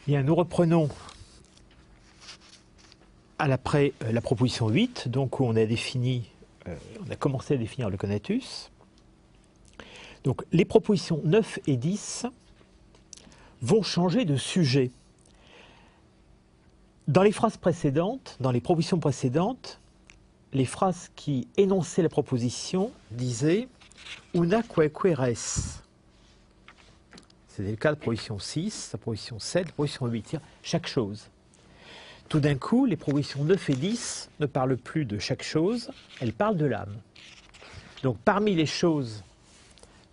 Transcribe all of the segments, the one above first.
Bien, nous reprenons après la proposition 8, donc où on a commencé à définir le conatus. Donc les propositions 9 et 10 vont changer de sujet. Dans les phrases précédentes, dans les propositions précédentes, les phrases qui énonçaient la proposition disaient « una quaeque res ». C'était le cas de proposition 6, la proposition 7, la proposition 8, chaque chose. Tout d'un coup, les propositions 9 et 10 ne parlent plus de chaque chose, elles parlent de l'âme. Donc parmi les choses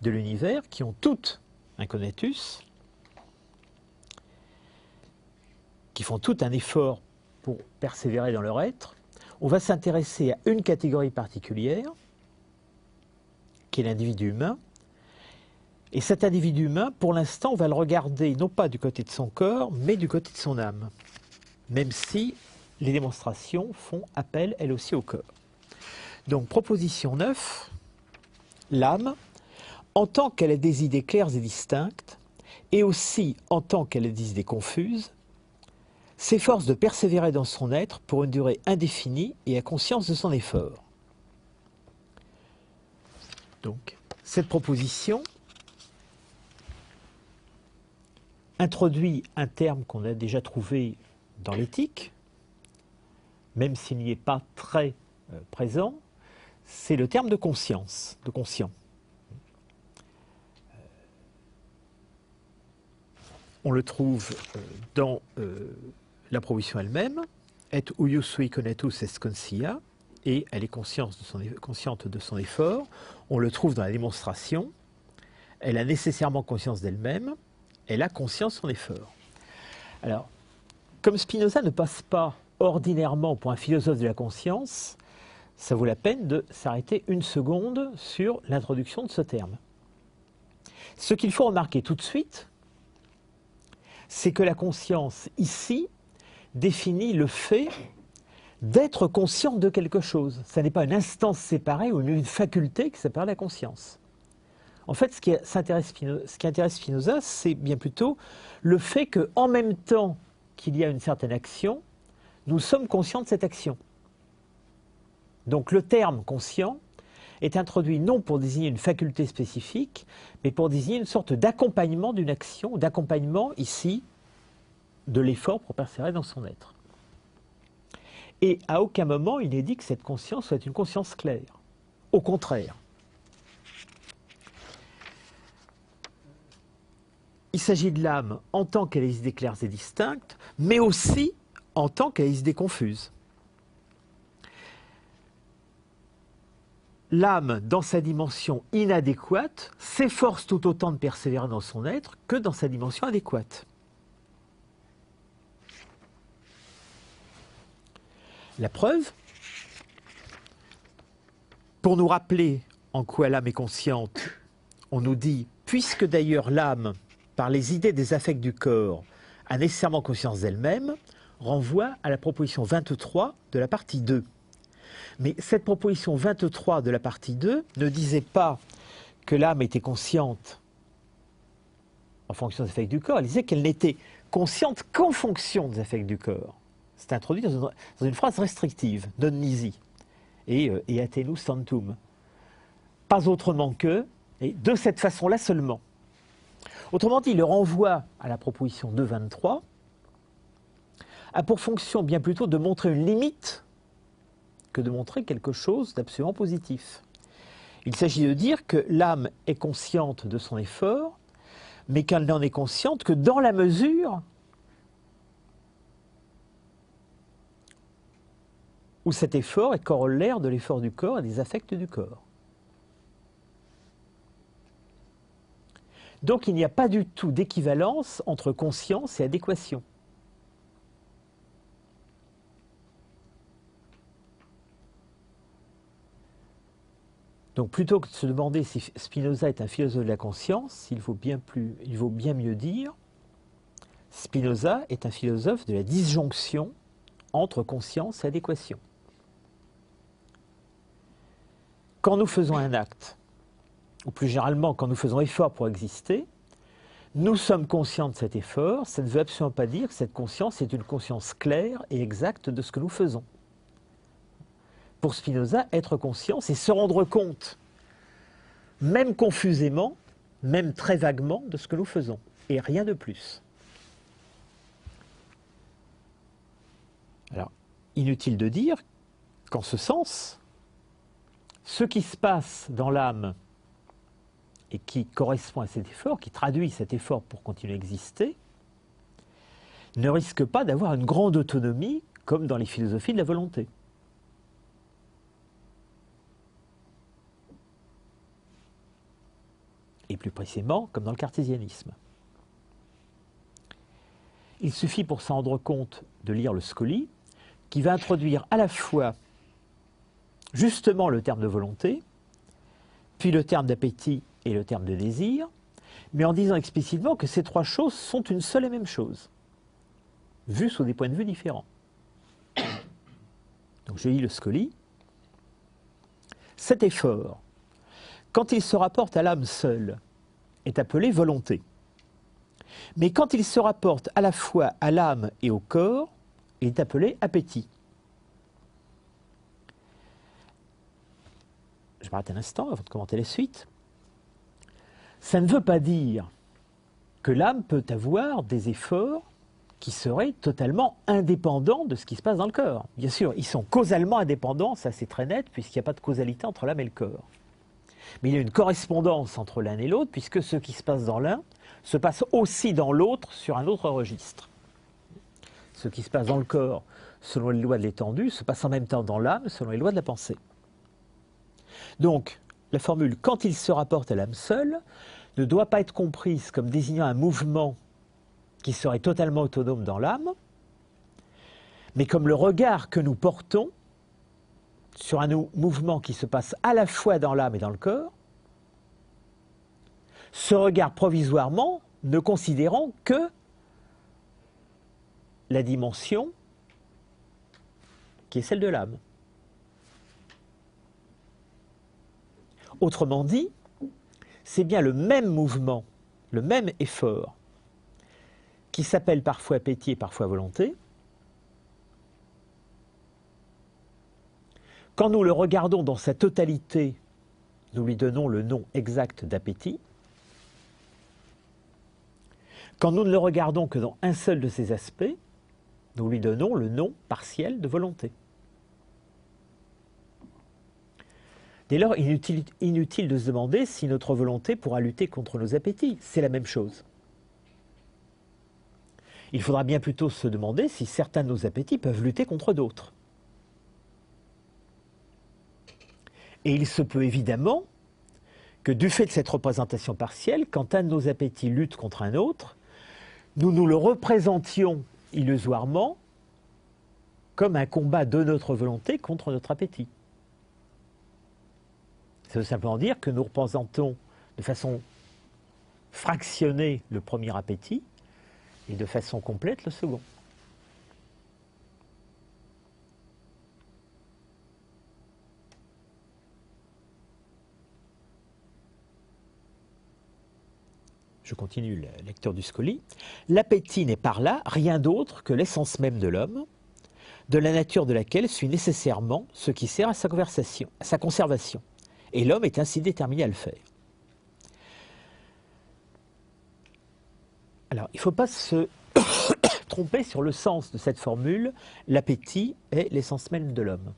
de l'univers, qui ont toutes un conatus, qui font tout un effort pour persévérer dans leur être, on va s'intéresser à une catégorie particulière, qui est l'individu humain. Et cet individu humain, pour l'instant, on va le regarder non pas du côté de son corps, mais du côté de son âme. Même si les démonstrations font appel, elles aussi, au corps. Donc, proposition 9, l'âme, en tant qu'elle a des idées claires et distinctes, et aussi en tant qu'elle a des idées confuses, s'efforce de persévérer dans son être pour une durée indéfinie et a conscience de son effort. Donc, cette proposition introduit un terme qu'on a déjà trouvé dans l'éthique, même s'il n'y est pas très présent, c'est le terme de conscience, de conscient. On le trouve dans la proposition elle-même, et uius sui conatus est conscia, et elle est consciente de son effort. On le trouve dans la démonstration, elle a nécessairement conscience d'elle-même, elle a conscience de son effort. Alors, comme Spinoza ne passe pas ordinairement pour un philosophe de la conscience, ça vaut la peine de s'arrêter une seconde sur l'introduction de ce terme. Ce qu'il faut remarquer tout de suite, c'est que la conscience, ici, définit le fait d'être conscient de quelque chose. Ce n'est pas une instance séparée ou une faculté qui s'appelle la conscience. En fait, ce qui intéresse Spinoza, c'est bien plutôt le fait qu'en même temps qu'il y a une certaine action, nous sommes conscients de cette action. Donc le terme conscient est introduit non pour désigner une faculté spécifique, mais pour désigner une sorte d'accompagnement d'une action, d'accompagnement ici de l'effort pour persévérer dans son être. Et à aucun moment il n'est dit que cette conscience soit une conscience claire. Au contraire. Il s'agit de l'âme en tant qu'elle a des idées claires et distinctes, mais aussi en tant qu'elle a des idées confuses. L'âme, dans sa dimension inadéquate, s'efforce tout autant de persévérer dans son être que dans sa dimension adéquate. La preuve, pour nous rappeler en quoi l'âme est consciente, on nous dit, puisque d'ailleurs l'âme, par les idées des affects du corps, a nécessairement conscience d'elle-même, renvoie à la proposition 23 de la partie 2. Mais cette proposition 23 de la partie 2 ne disait pas que l'âme était consciente en fonction des affects du corps, elle disait qu'elle n'était consciente qu'en fonction des affects du corps. C'est introduit dans une phrase restrictive, non nisi, et atenus tantum. Pas autrement que, et de cette façon-là seulement. Autrement dit, le renvoi à la proposition 2.23 a pour fonction bien plutôt de montrer une limite que de montrer quelque chose d'absolument positif. Il s'agit de dire que l'âme est consciente de son effort, mais qu'elle n'en est consciente que dans la mesure où cet effort est corollaire de l'effort du corps et des affects du corps. Donc il n'y a pas du tout d'équivalence entre conscience et adéquation. Donc plutôt que de se demander si Spinoza est un philosophe de la conscience, il vaut bien mieux dire Spinoza est un philosophe de la disjonction entre conscience et adéquation. Quand nous faisons un acte, ou plus généralement quand nous faisons effort pour exister, Nous sommes conscients de cet effort, ça ne veut absolument pas dire que cette conscience est une conscience claire et exacte de ce que nous faisons. Pour Spinoza, être conscient, c'est se rendre compte, même confusément, même très vaguement, de ce que nous faisons, et rien de plus. Alors, inutile de dire qu'en ce sens, ce qui se passe dans l'âme et qui correspond à cet effort, qui traduit cet effort pour continuer à exister, ne risque pas d'avoir une grande autonomie comme dans les philosophies de la volonté. Et plus précisément, comme dans le cartésianisme. Il suffit pour s'en rendre compte de lire le Scoli, qui va introduire à la fois justement le terme de volonté, puis le terme d'appétit et le terme de désir, mais en disant explicitement que ces trois choses sont une seule et même chose, vues sous des points de vue différents. Donc je lis le Scoli. Cet effort, quand il se rapporte à l'âme seule, est appelé volonté. Mais quand il se rapporte à la fois à l'âme et au corps, il est appelé appétit. Je m'arrête un instant avant de commenter la suite. Ça ne veut pas dire que l'âme peut avoir des efforts qui seraient totalement indépendants de ce qui se passe dans le corps. Bien sûr, ils sont causalement indépendants, ça c'est très net, puisqu'il n'y a pas de causalité entre l'âme et le corps. Mais il y a une correspondance entre l'un et l'autre, puisque ce qui se passe dans l'un se passe aussi dans l'autre sur un autre registre. Ce qui se passe dans le corps, selon les lois de l'étendue, se passe en même temps dans l'âme, selon les lois de la pensée. Donc, la formule « quand il se rapporte à l'âme seule » ne doit pas être comprise comme désignant un mouvement qui serait totalement autonome dans l'âme, mais comme le regard que nous portons sur un mouvement qui se passe à la fois dans l'âme et dans le corps, ce regard provisoirement ne considérant que la dimension qui est celle de l'âme. Autrement dit, c'est bien le même mouvement, le même effort, qui s'appelle parfois appétit et parfois volonté. Quand nous le regardons dans sa totalité, nous lui donnons le nom exact d'appétit. Quand nous ne le regardons que dans un seul de ses aspects, nous lui donnons le nom partiel de volonté. Dès lors, inutile de se demander si notre volonté pourra lutter contre nos appétits. C'est la même chose. Il faudra bien plutôt se demander si certains de nos appétits peuvent lutter contre d'autres. Et il se peut évidemment que du fait de cette représentation partielle, quand un de nos appétits lutte contre un autre, nous nous le représentions illusoirement comme un combat de notre volonté contre notre appétit. Ça veut simplement dire que nous représentons de façon fractionnée le premier appétit et de façon complète le second. Je continue la lecture du Scoli. L'appétit n'est par là rien d'autre que l'essence même de l'homme, de la nature de laquelle suit nécessairement ce qui sert à sa conservation. Et l'homme est ainsi déterminé à le faire. Alors, il ne faut pas se tromper sur le sens de cette formule. L'appétit est l'essence même de l'homme.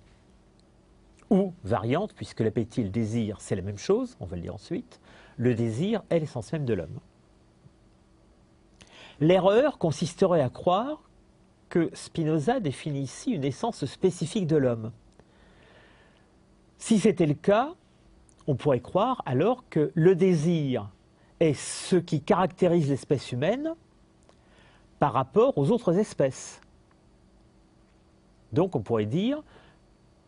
Ou variante, puisque l'appétit et le désir, c'est la même chose, on va le dire ensuite, le désir est l'essence même de l'homme. L'erreur consisterait à croire que Spinoza définit ici une essence spécifique de l'homme. Si c'était le cas, on pourrait croire alors que le désir est ce qui caractérise l'espèce humaine par rapport aux autres espèces. Donc on pourrait dire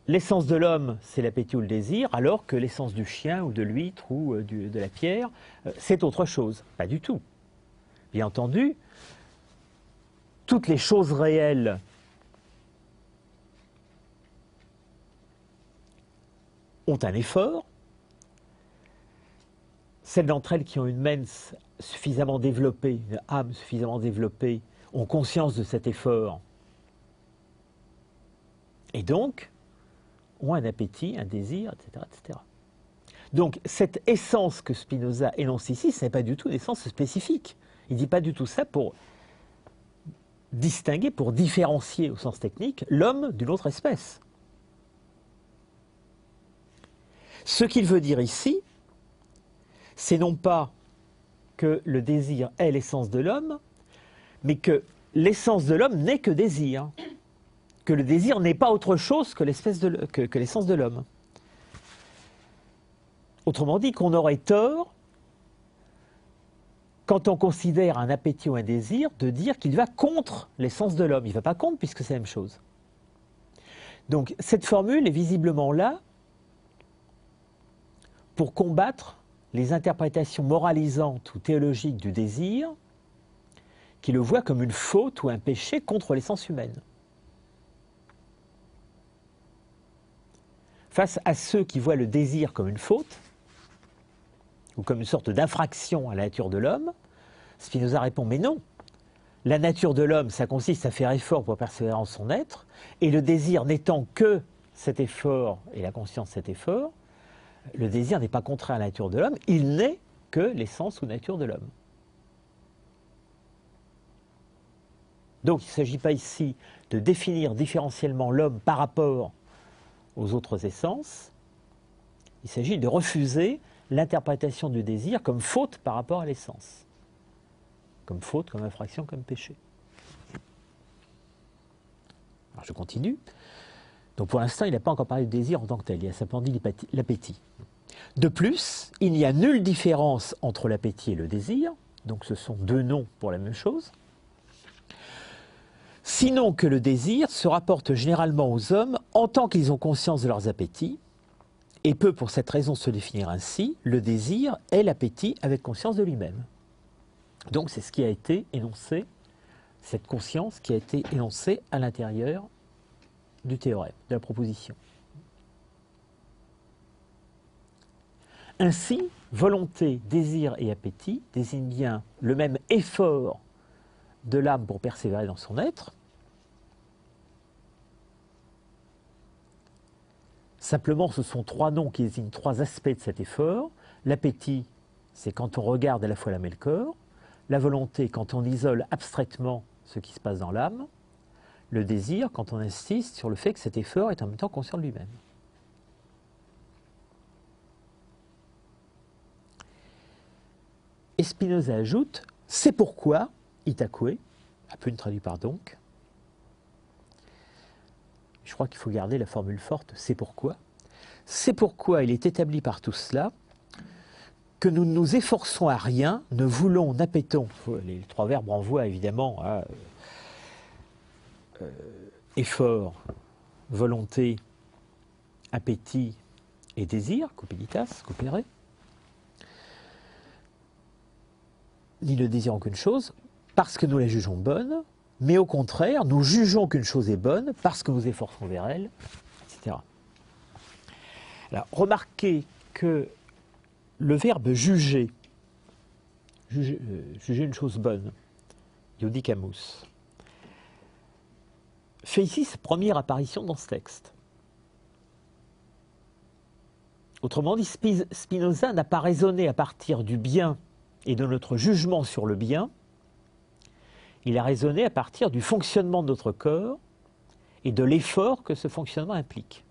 l'essence de l'homme, c'est l'appétit ou le désir, alors que l'essence du chien ou de l'huître ou de la pierre, c'est autre chose. Pas du tout. Bien entendu, toutes les choses réelles ont un effort. celles d'entre elles qui ont une mens suffisamment développée, une âme suffisamment développée, ont conscience de cet effort et donc ont un appétit, un désir, etc., etc. Donc cette essence que Spinoza énonce ici, ce n'est pas du tout une essence spécifique. Il ne dit pas du tout ça pour distinguer, pour différencier au sens technique l'homme d'une autre espèce. Ce qu'il veut dire ici, c'est non pas que le désir est l'essence de l'homme, mais que l'essence de l'homme n'est que désir, que le désir n'est pas autre chose que l'essence de l'homme. Autrement dit, qu'on aurait tort, quand on considère un appétit ou un désir, de dire qu'il va contre l'essence de l'homme. Il ne va pas contre puisque c'est la même chose. Donc cette formule est visiblement là pour combattre les interprétations moralisantes ou théologiques du désir qui le voient comme une faute ou un péché contre l'essence humaine. Face à ceux qui voient le désir comme une faute, ou comme une sorte d'infraction à la nature de l'homme, Spinoza répond, mais non, la nature de l'homme, ça consiste à faire effort pour persévérer en son être, et le désir n'étant que cet effort et la conscience de cet effort, le désir n'est pas contraire à la nature de l'homme, il n'est que l'essence ou nature de l'homme. Donc il ne s'agit pas ici de définir différentiellement l'homme par rapport aux autres essences, il s'agit de refuser l'interprétation du désir comme faute par rapport à l'essence. Comme faute, comme infraction, comme péché. Alors je continue. Donc pour l'instant, il n'a pas encore parlé de désir en tant que tel, il a simplement dit l'appétit. De plus, il n'y a nulle différence entre l'appétit et le désir, donc ce sont deux noms pour la même chose, sinon que le désir se rapporte généralement aux hommes en tant qu'ils ont conscience de leurs appétits, et peut pour cette raison se définir ainsi, le désir est l'appétit avec conscience de lui-même. Donc c'est ce qui a été énoncé, cette conscience qui a été énoncée à l'intérieur du théorème, de la proposition. Ainsi, volonté, désir et appétit désignent bien le même effort de l'âme pour persévérer dans son être. Simplement, ce sont trois noms qui désignent trois aspects de cet effort. L'appétit, c'est quand on regarde à la fois l'âme et le corps. La volonté, quand on isole abstraitement ce qui se passe dans l'âme. Le désir, quand on insiste sur le fait que cet effort est en même temps conscient de lui-même. Et Spinoza ajoute, c'est pourquoi, Itakue, Apune traduit par donc, je crois qu'il faut garder la formule forte, c'est pourquoi il est établi par tout cela que nous ne nous efforçons à rien, ne voulons, n'appétons, les trois verbes renvoient évidemment à effort, volonté, appétit et désir, cupiditatis, coopérer, ni ne désirons qu'une chose, parce que nous la jugeons bonne, mais au contraire, nous jugeons qu'une chose est bonne, parce que nous efforçons vers elle, etc. Alors, remarquez que le verbe juger, juger une chose bonne, iudicamus, fait ici sa première apparition dans ce texte. Autrement dit, Spinoza n'a pas raisonné à partir du bien et de notre jugement sur le bien, il a raisonné à partir du fonctionnement de notre corps et de l'effort que ce fonctionnement implique.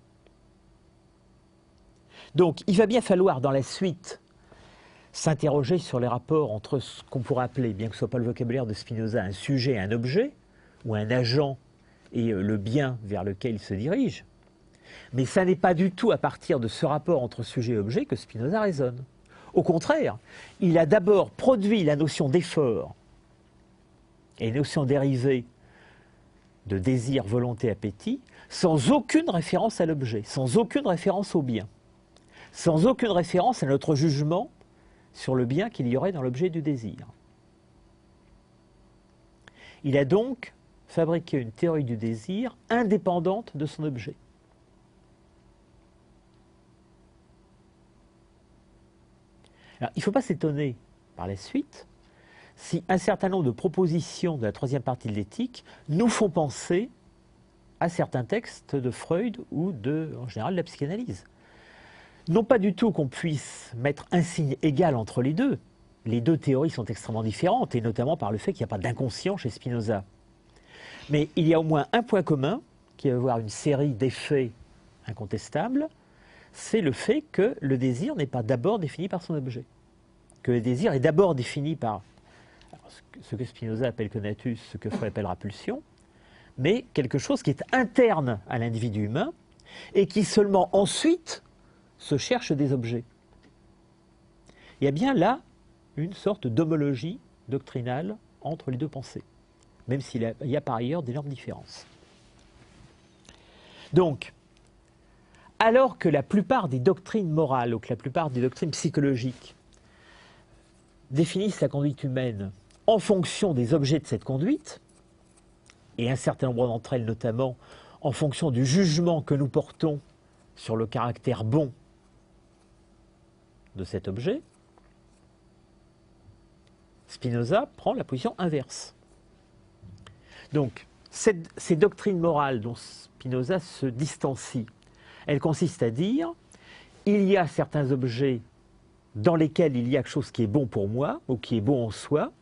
Donc, il va bien falloir, dans la suite, s'interroger sur les rapports entre ce qu'on pourrait appeler, bien que ce ne soit pas le vocabulaire de Spinoza, un sujet et un objet, ou un agent et le bien vers lequel il se dirige. Mais ça n'est pas du tout à partir de ce rapport entre sujet et objet que Spinoza raisonne. Au contraire, il a d'abord produit la notion d'effort et la notion dérivée de désir, volonté, appétit, sans aucune référence à l'objet, sans aucune référence au bien, sans aucune référence à notre jugement sur le bien qu'il y aurait dans l'objet du désir. Il a donc fabriqué une théorie du désir indépendante de son objet. Alors, il ne faut pas s'étonner par la suite si un certain nombre de propositions de la troisième partie de l'éthique nous font penser à certains textes de Freud ou en général, de la psychanalyse. Non pas du tout qu'on puisse mettre un signe égal entre les deux. Les deux théories sont extrêmement différentes, et notamment par le fait qu'il n'y a pas d'inconscient chez Spinoza. Mais il y a au moins un point commun, qui va avoir une série d'effets incontestables, c'est le fait que le désir n'est pas d'abord défini par son objet. Que le désir est d'abord défini par ce que Spinoza appelle conatus, ce que Freud appellera pulsion, mais quelque chose qui est interne à l'individu humain et qui seulement ensuite se cherche des objets. Il y a bien là une sorte d'homologie doctrinale entre les deux pensées, même s'il y a par ailleurs d'énormes différences. Donc, alors que la plupart des doctrines morales ou que la plupart des doctrines psychologiques définissent la conduite humaine en fonction des objets de cette conduite, et un certain nombre d'entre elles notamment en fonction du jugement que nous portons sur le caractère bon de cet objet, Spinoza prend la position inverse. Donc, ces doctrines morales dont Spinoza se distancie, elles consistent à dire il y a certains objets dans lesquels il y a quelque chose qui est bon pour moi ou qui est bon en soi.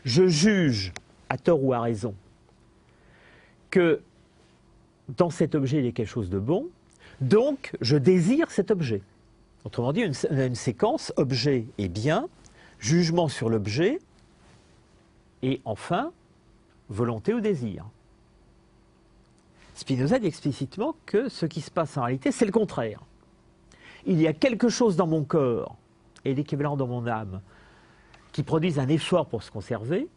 Je juge, à tort ou à raison, que dans cet objet il y a quelque chose de bon, donc je désire cet objet. Autrement dit, on a une séquence objet et bien, jugement sur l'objet, et enfin, volonté ou désir. Spinoza dit explicitement que ce qui se passe en réalité, c'est le contraire. Il y a quelque chose dans mon corps, et l'équivalent dans mon âme, qui produisent un effort pour se conserver.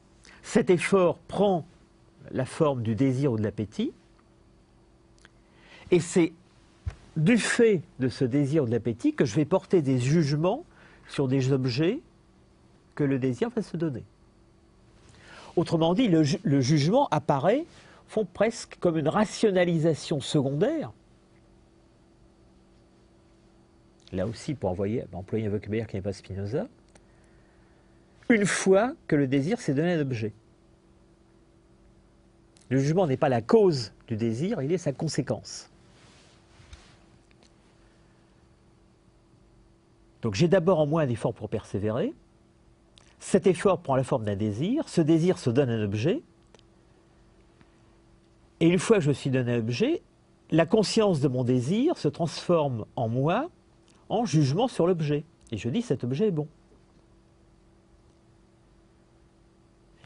Cet effort prend la forme du désir ou de l'appétit, et c'est du fait de ce désir ou de l'appétit que je vais porter des jugements sur des objets que le désir va se donner. Autrement dit, le jugement apparaît presque comme une rationalisation secondaire. Là aussi, pour employer un vocabulaire qui n'est pas Spinoza, une fois que le désir s'est donné un objet. Le jugement n'est pas la cause du désir, il est sa conséquence. Donc j'ai d'abord en moi un effort pour persévérer. Cet effort prend la forme d'un désir. Ce désir se donne un objet. Et une fois que je me suis donné un objet, la conscience de mon désir se transforme en moi en jugement sur l'objet. Et je dis cet objet est bon.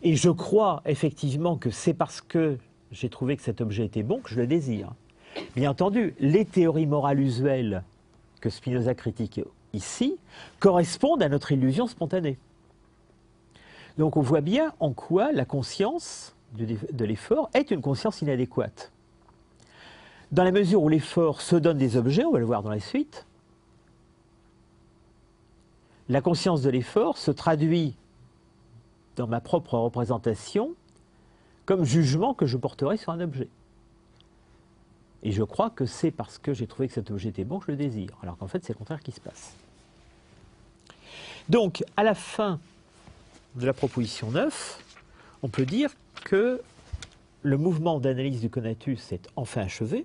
Et je crois effectivement que c'est parce que j'ai trouvé que cet objet était bon que je le désire. Bien entendu, les théories morales usuelles que Spinoza critique ici correspondent à notre illusion spontanée. Donc on voit bien en quoi la conscience de l'effort est une conscience inadéquate. Dans la mesure où l'effort se donne des objets, on va le voir dans la suite, la conscience de l'effort se traduit dans ma propre représentation comme jugement que je porterai sur un objet. Et je crois que c'est parce que j'ai trouvé que cet objet était bon que je le désire, alors qu'en fait c'est le contraire qui se passe. Donc, à la fin de la proposition 9, on peut dire que le mouvement d'analyse du conatus est enfin achevé.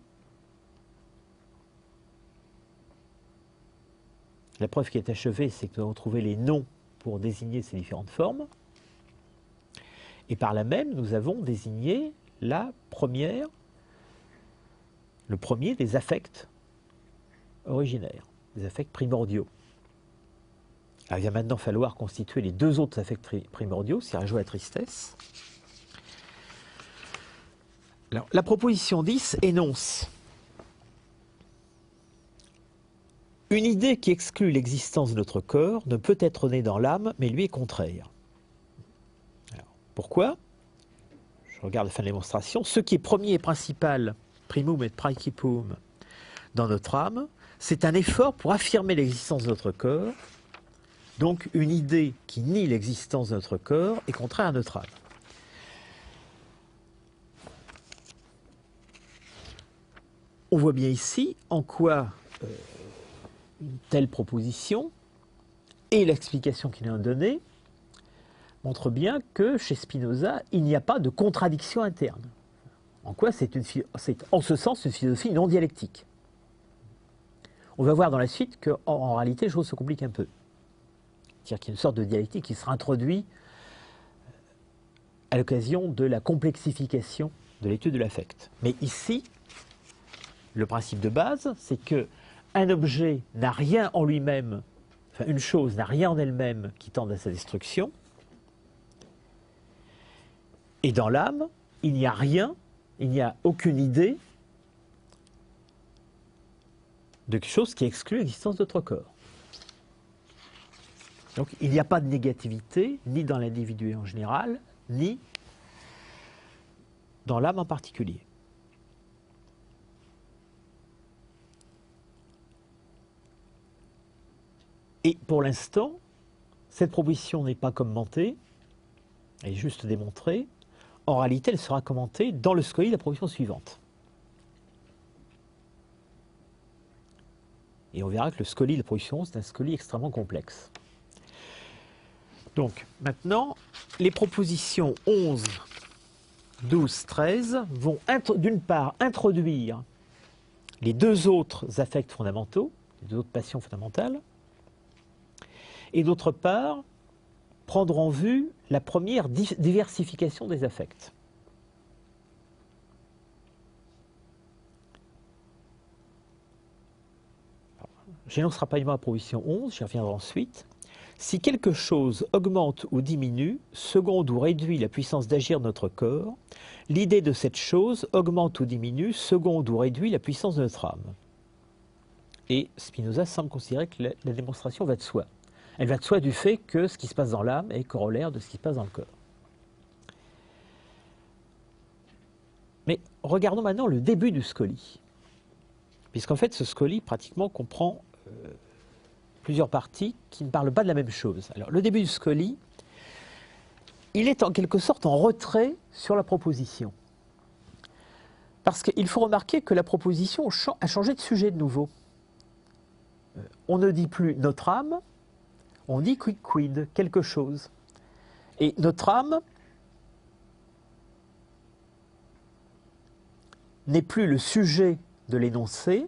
La preuve qui est achevée, c'est que nous avons trouvé les noms pour désigner ces différentes formes. Et par là même, nous avons désigné le premier des affects originaires, des affects primordiaux. Alors, il va maintenant falloir constituer les deux autres affects primordiaux, c'est-à-dire la joie et la tristesse. Alors, la proposition 10 énonce une idée qui exclut l'existence de notre corps ne peut être née dans l'âme, mais lui est contraire. Alors, pourquoi? Je regarde la fin de la démonstration. Ce qui est premier et principal, primum et praecipum, dans notre âme, c'est un effort pour affirmer l'existence de notre corps. Donc, une idée qui nie l'existence de notre corps est contraire à notre âme. On voit bien ici en quoi une telle proposition et l'explication qu'il a donnée montre bien que chez Spinoza, il n'y a pas de contradiction interne. En quoi c'est en ce sens une philosophie non dialectique. On va voir dans la suite qu'en réalité, les choses se compliquent un peu. C'est-à-dire qu'il y a une sorte de dialectique qui sera introduite à l'occasion de la complexification de l'étude de l'affect. Mais ici, le principe de base, c'est qu'un objet n'a rien en lui-même, enfin une chose n'a rien en elle-même qui tende à sa destruction, et dans l'âme, il n'y a rien, il n'y a aucune idée de quelque chose qui exclut l'existence d'autre corps. Donc il n'y a pas de négativité, ni dans l'individu en général, ni dans l'âme en particulier. Et pour l'instant, cette proposition n'est pas commentée, elle est juste démontrée. En réalité, elle sera commentée dans le scoli de la proposition suivante. Et on verra que le scoli de la proposition, c'est un scoli extrêmement complexe. Donc, maintenant, les propositions 11, 12, 13 vont d'une part introduire les deux autres affects fondamentaux, les deux autres passions fondamentales, et d'autre part, prendre en vue la première diversification des affects. J'énonce rapidement la proposition 11, j'y reviendrai ensuite. Si quelque chose augmente ou diminue, seconde ou réduit la puissance d'agir de notre corps, l'idée de cette chose augmente ou diminue, seconde ou réduit la puissance de notre âme. Et Spinoza semble considérer que la démonstration va de soi. Elle va de soi du fait que ce qui se passe dans l'âme est corollaire de ce qui se passe dans le corps. Mais regardons maintenant le début du scoli. Puisqu'en fait, ce scoli, pratiquement, comprend plusieurs parties qui ne parlent pas de la même chose. Alors, le début du scoli, il est en quelque sorte en retrait sur la proposition. Parce qu'il faut remarquer que la proposition a changé de sujet de nouveau. On ne dit plus notre âme, on dit quid, quelque chose. Et notre âme n'est plus le sujet de l'énoncé,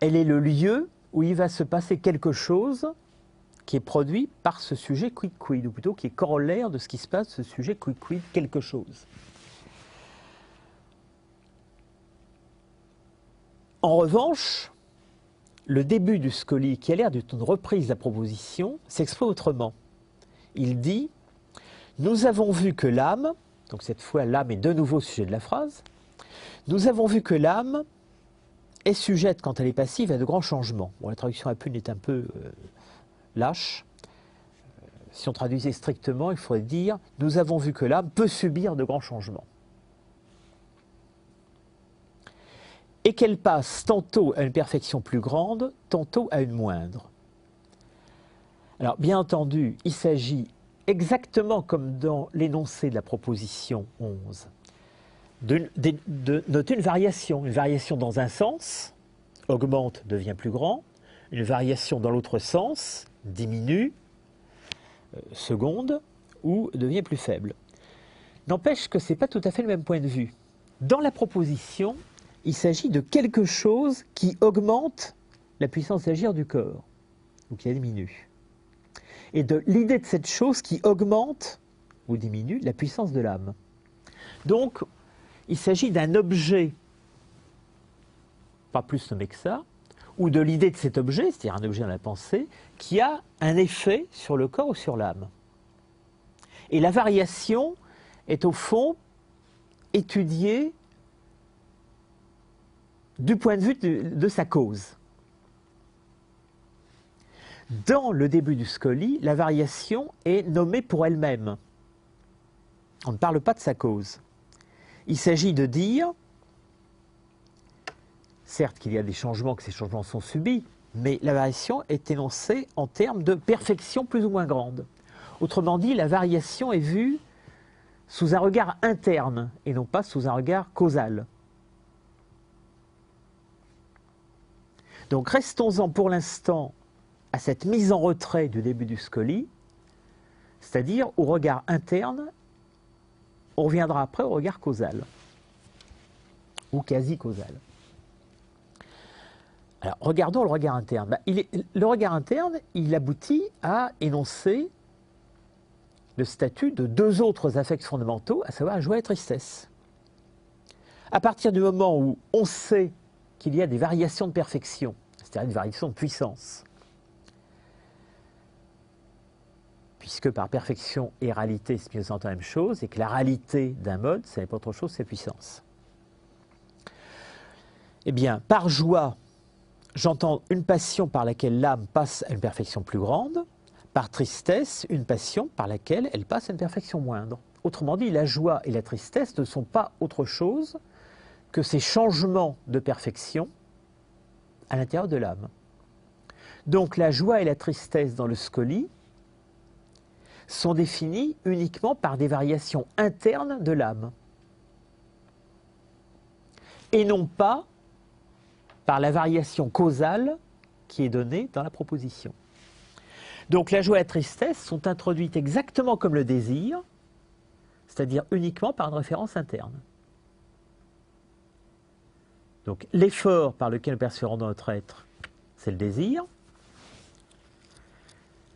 elle est le lieu où il va se passer quelque chose qui est produit par ce sujet quid, ou plutôt qui est corollaire de ce qui se passe, ce sujet quid, quelque chose. En revanche, le début du scoli, qui a l'air d'une reprise de la proposition, s'exprime autrement. Il dit « Nous avons vu que l'âme », donc cette fois l'âme est de nouveau sujet de la phrase, « Nous avons vu que l'âme est sujette, quand elle est passive, à de grands changements. » Bon, la traduction à Pune est un peu lâche. Si on traduisait strictement, il faudrait dire « Nous avons vu que l'âme peut subir de grands changements. » Et qu'elle passe tantôt à une perfection plus grande, tantôt à une moindre. Alors, bien entendu, il s'agit exactement comme dans l'énoncé de la proposition 11, de noter une variation dans un sens, augmente, devient plus grand, une variation dans l'autre sens, diminue, seconde, ou devient plus faible. N'empêche que ce n'est pas tout à fait le même point de vue. Dans la proposition, il s'agit de quelque chose qui augmente la puissance d'agir du corps, ou qui la diminue. Et de l'idée de cette chose qui augmente ou diminue la puissance de l'âme. Donc, il s'agit d'un objet, pas plus nommé que ça, ou de l'idée de cet objet, c'est-à-dire un objet dans la pensée, qui a un effet sur le corps ou sur l'âme. Et la variation est au fond étudiée du point de vue de sa cause. Dans le début du scoli, la variation est nommée pour elle-même. On ne parle pas de sa cause. Il s'agit de dire, certes qu'il y a des changements, que ces changements sont subis, mais la variation est énoncée en termes de perfection plus ou moins grande. Autrement dit, la variation est vue sous un regard interne et non pas sous un regard causal. Donc restons-en pour l'instant à cette mise en retrait du début du scoli, c'est-à-dire au regard interne. On reviendra après au regard causal, ou quasi-causal. Alors, regardons le regard interne. Le regard interne, il aboutit à énoncer le statut de deux autres affects fondamentaux, à savoir la joie et la tristesse. À partir du moment où on sait qu'il y a des variations de perfection, c'est-à-dire une variation de puissance, puisque par perfection et réalité, Spinoza entend la même chose, et que la réalité d'un mode, ce n'est pas autre chose, c'est puissance. Eh bien, par joie, j'entends une passion par laquelle l'âme passe à une perfection plus grande, par tristesse, une passion par laquelle elle passe à une perfection moindre. Autrement dit, la joie et la tristesse ne sont pas autre chose que ces changements de perfection à l'intérieur de l'âme. Donc la joie et la tristesse dans le scoli sont définies uniquement par des variations internes de l'âme, et non pas par la variation causale qui est donnée dans la proposition. Donc la joie et la tristesse sont introduites exactement comme le désir, c'est-à-dire uniquement par une référence interne. Donc l'effort par lequel nous percevons dans notre être, c'est le désir.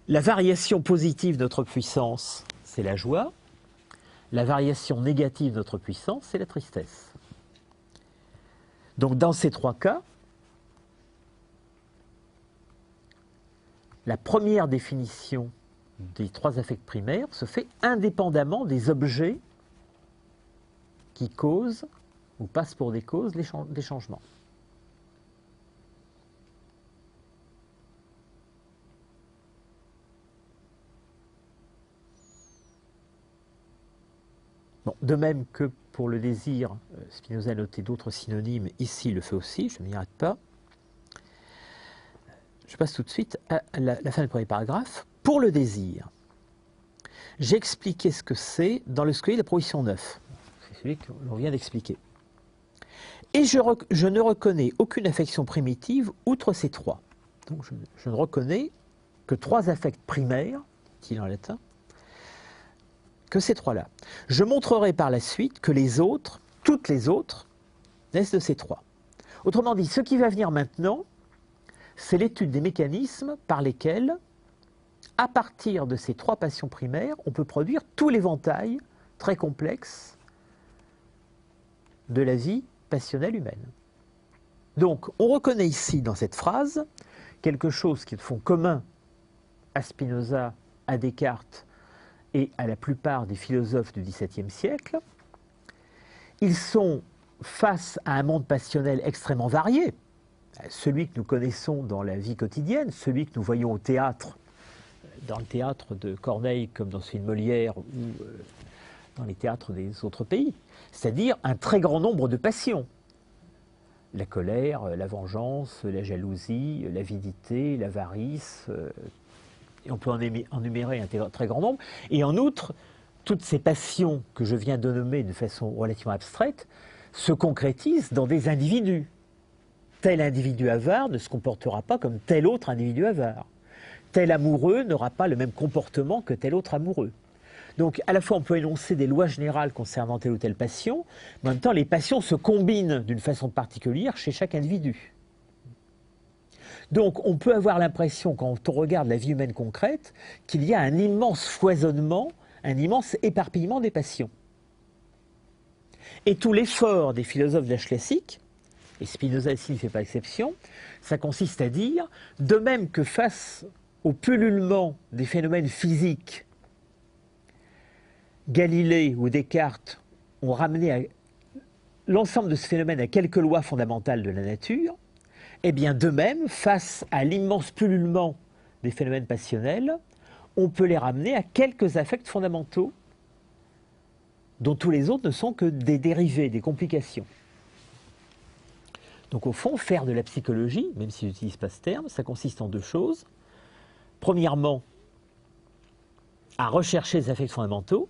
La variation positive de notre puissance, c'est la joie. La variation négative de notre puissance, c'est la tristesse. Donc dans ces trois cas, la première définition des trois affects primaires se fait indépendamment des objets qui causent ou passent pour des causes des changements. Bon, de même que pour le désir, Spinoza a noté d'autres synonymes, ici il le fait aussi, je ne m'y arrête pas. Je passe tout de suite à la fin du premier paragraphe. Pour le désir, j'ai expliqué ce que c'est dans le scoli de la proposition 9. C'est celui que l'on vient d'expliquer. Et je ne reconnais aucune affection primitive outre ces trois. Donc je ne reconnais que trois affects primaires, dit-il en latin, que ces trois-là. Je montrerai par la suite que les autres, toutes les autres, naissent de ces trois. Autrement dit, ce qui va venir maintenant, c'est l'étude des mécanismes par lesquels, à partir de ces trois passions primaires, on peut produire tout l'éventail très complexe de la vie passionnelle humaine. Donc, on reconnaît ici, dans cette phrase, quelque chose qui est de fond commun à Spinoza, à Descartes et à la plupart des philosophes du XVIIe siècle. Ils sont face à un monde passionnel extrêmement varié, celui que nous connaissons dans la vie quotidienne, celui que nous voyons au théâtre, dans le théâtre de Corneille comme dans celui de Molière ou dans les théâtres des autres pays, c'est-à-dire un très grand nombre de passions. La colère, la vengeance, la jalousie, l'avidité, l'avarice, et on peut en énumérer un très grand nombre. Et en outre, toutes ces passions que je viens de nommer de façon relativement abstraite se concrétisent dans des individus. Tel individu avare ne se comportera pas comme tel autre individu avare. Tel amoureux n'aura pas le même comportement que tel autre amoureux. Donc, à la fois, on peut énoncer des lois générales concernant telle ou telle passion, mais en même temps, les passions se combinent d'une façon particulière chez chaque individu. Donc, on peut avoir l'impression, quand on regarde la vie humaine concrète, qu'il y a un immense foisonnement, un immense éparpillement des passions. Et tout l'effort des philosophes de l'âge classique, et Spinoza ici ne fait pas exception, ça consiste à dire, de même que face au pullulement des phénomènes physiques, Galilée ou Descartes ont ramené l'ensemble de ce phénomène à quelques lois fondamentales de la nature, eh bien de même, face à l'immense pullulement des phénomènes passionnels, on peut les ramener à quelques affects fondamentaux dont tous les autres ne sont que des dérivés, des complications. Donc au fond, faire de la psychologie, même si je n'utilise pas ce terme, ça consiste en deux choses. Premièrement, à rechercher les affects fondamentaux.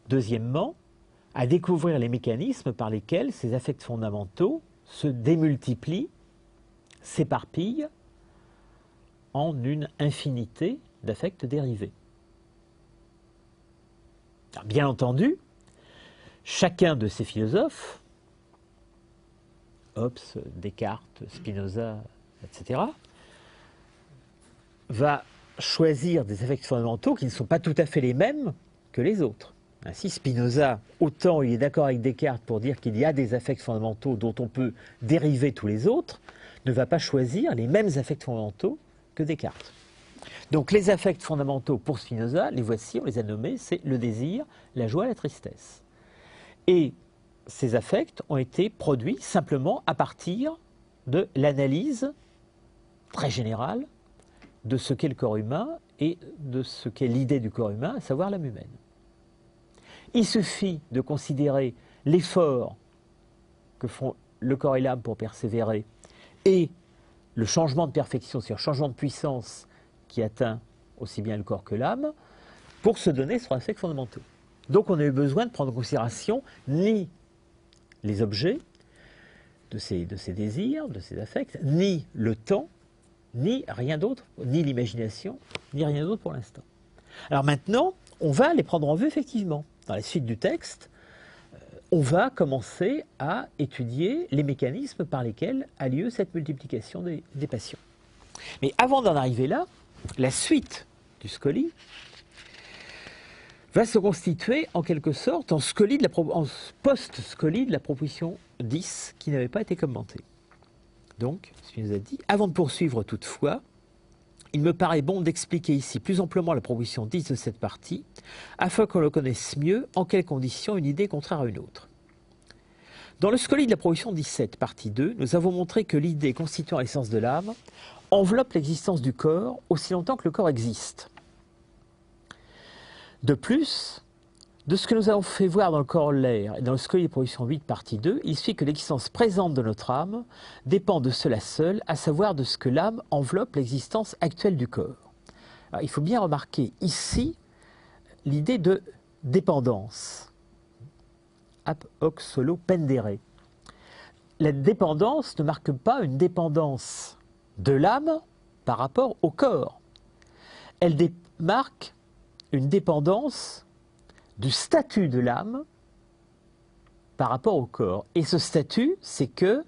Deuxièmement, à découvrir les mécanismes par lesquels ces affects fondamentaux se démultiplient s'éparpille en une infinité d'affects dérivés. Alors, bien entendu, chacun de ces philosophes, Hobbes, Descartes, Spinoza, etc., va choisir des affects fondamentaux qui ne sont pas tout à fait les mêmes que les autres. Ainsi, Spinoza, autant il est d'accord avec Descartes pour dire qu'il y a des affects fondamentaux dont on peut dériver tous les autres, ne va pas choisir les mêmes affects fondamentaux que Descartes. Donc les affects fondamentaux pour Spinoza, les voici, on les a nommés, c'est le désir, la joie, la tristesse. Et ces affects ont été produits simplement à partir de l'analyse très générale de ce qu'est le corps humain et de ce qu'est l'idée du corps humain, à savoir l'âme humaine. Il suffit de considérer l'effort que font le corps et l'âme pour persévérer et le changement de perfection, c'est-à-dire le changement de puissance qui atteint aussi bien le corps que l'âme, pour se donner sur affects fondamentaux. Donc on a eu besoin de prendre en considération ni les objets de ces désirs, de ces affects, ni le temps, ni rien d'autre, ni l'imagination, ni rien d'autre pour l'instant. Alors maintenant, on va les prendre en vue effectivement. Dans la suite du texte, on va commencer à étudier les mécanismes par lesquels a lieu cette multiplication des passions. Mais avant d'en arriver là, la suite du Scoli va se constituer en quelque sorte en post-Scoli de la proposition 10 qui n'avait pas été commentée. Donc, Spinoza dit, avant de poursuivre toutefois, il me paraît bon d'expliquer ici plus amplement la proposition 10 de cette partie, afin qu'on le connaisse mieux en quelles conditions une idée est contraire à une autre. Dans le Scoli de la proposition 17, partie 2, nous avons montré que l'idée constituant l'essence de l'âme enveloppe l'existence du corps aussi longtemps que le corps existe. De plus, de ce que nous avons fait voir dans le corollaire et dans le Scoli de la proposition 8, partie 2, il suffit que l'existence présente de notre âme dépend de cela seul, à savoir de ce que l'âme enveloppe l'existence actuelle du corps. Alors, il faut bien remarquer ici l'idée de dépendance. Ap hoc solo pendere. La dépendance ne marque pas une dépendance de l'âme par rapport au corps. Elle marque une dépendance du statut de l'âme par rapport au corps. Et ce statut, c'est que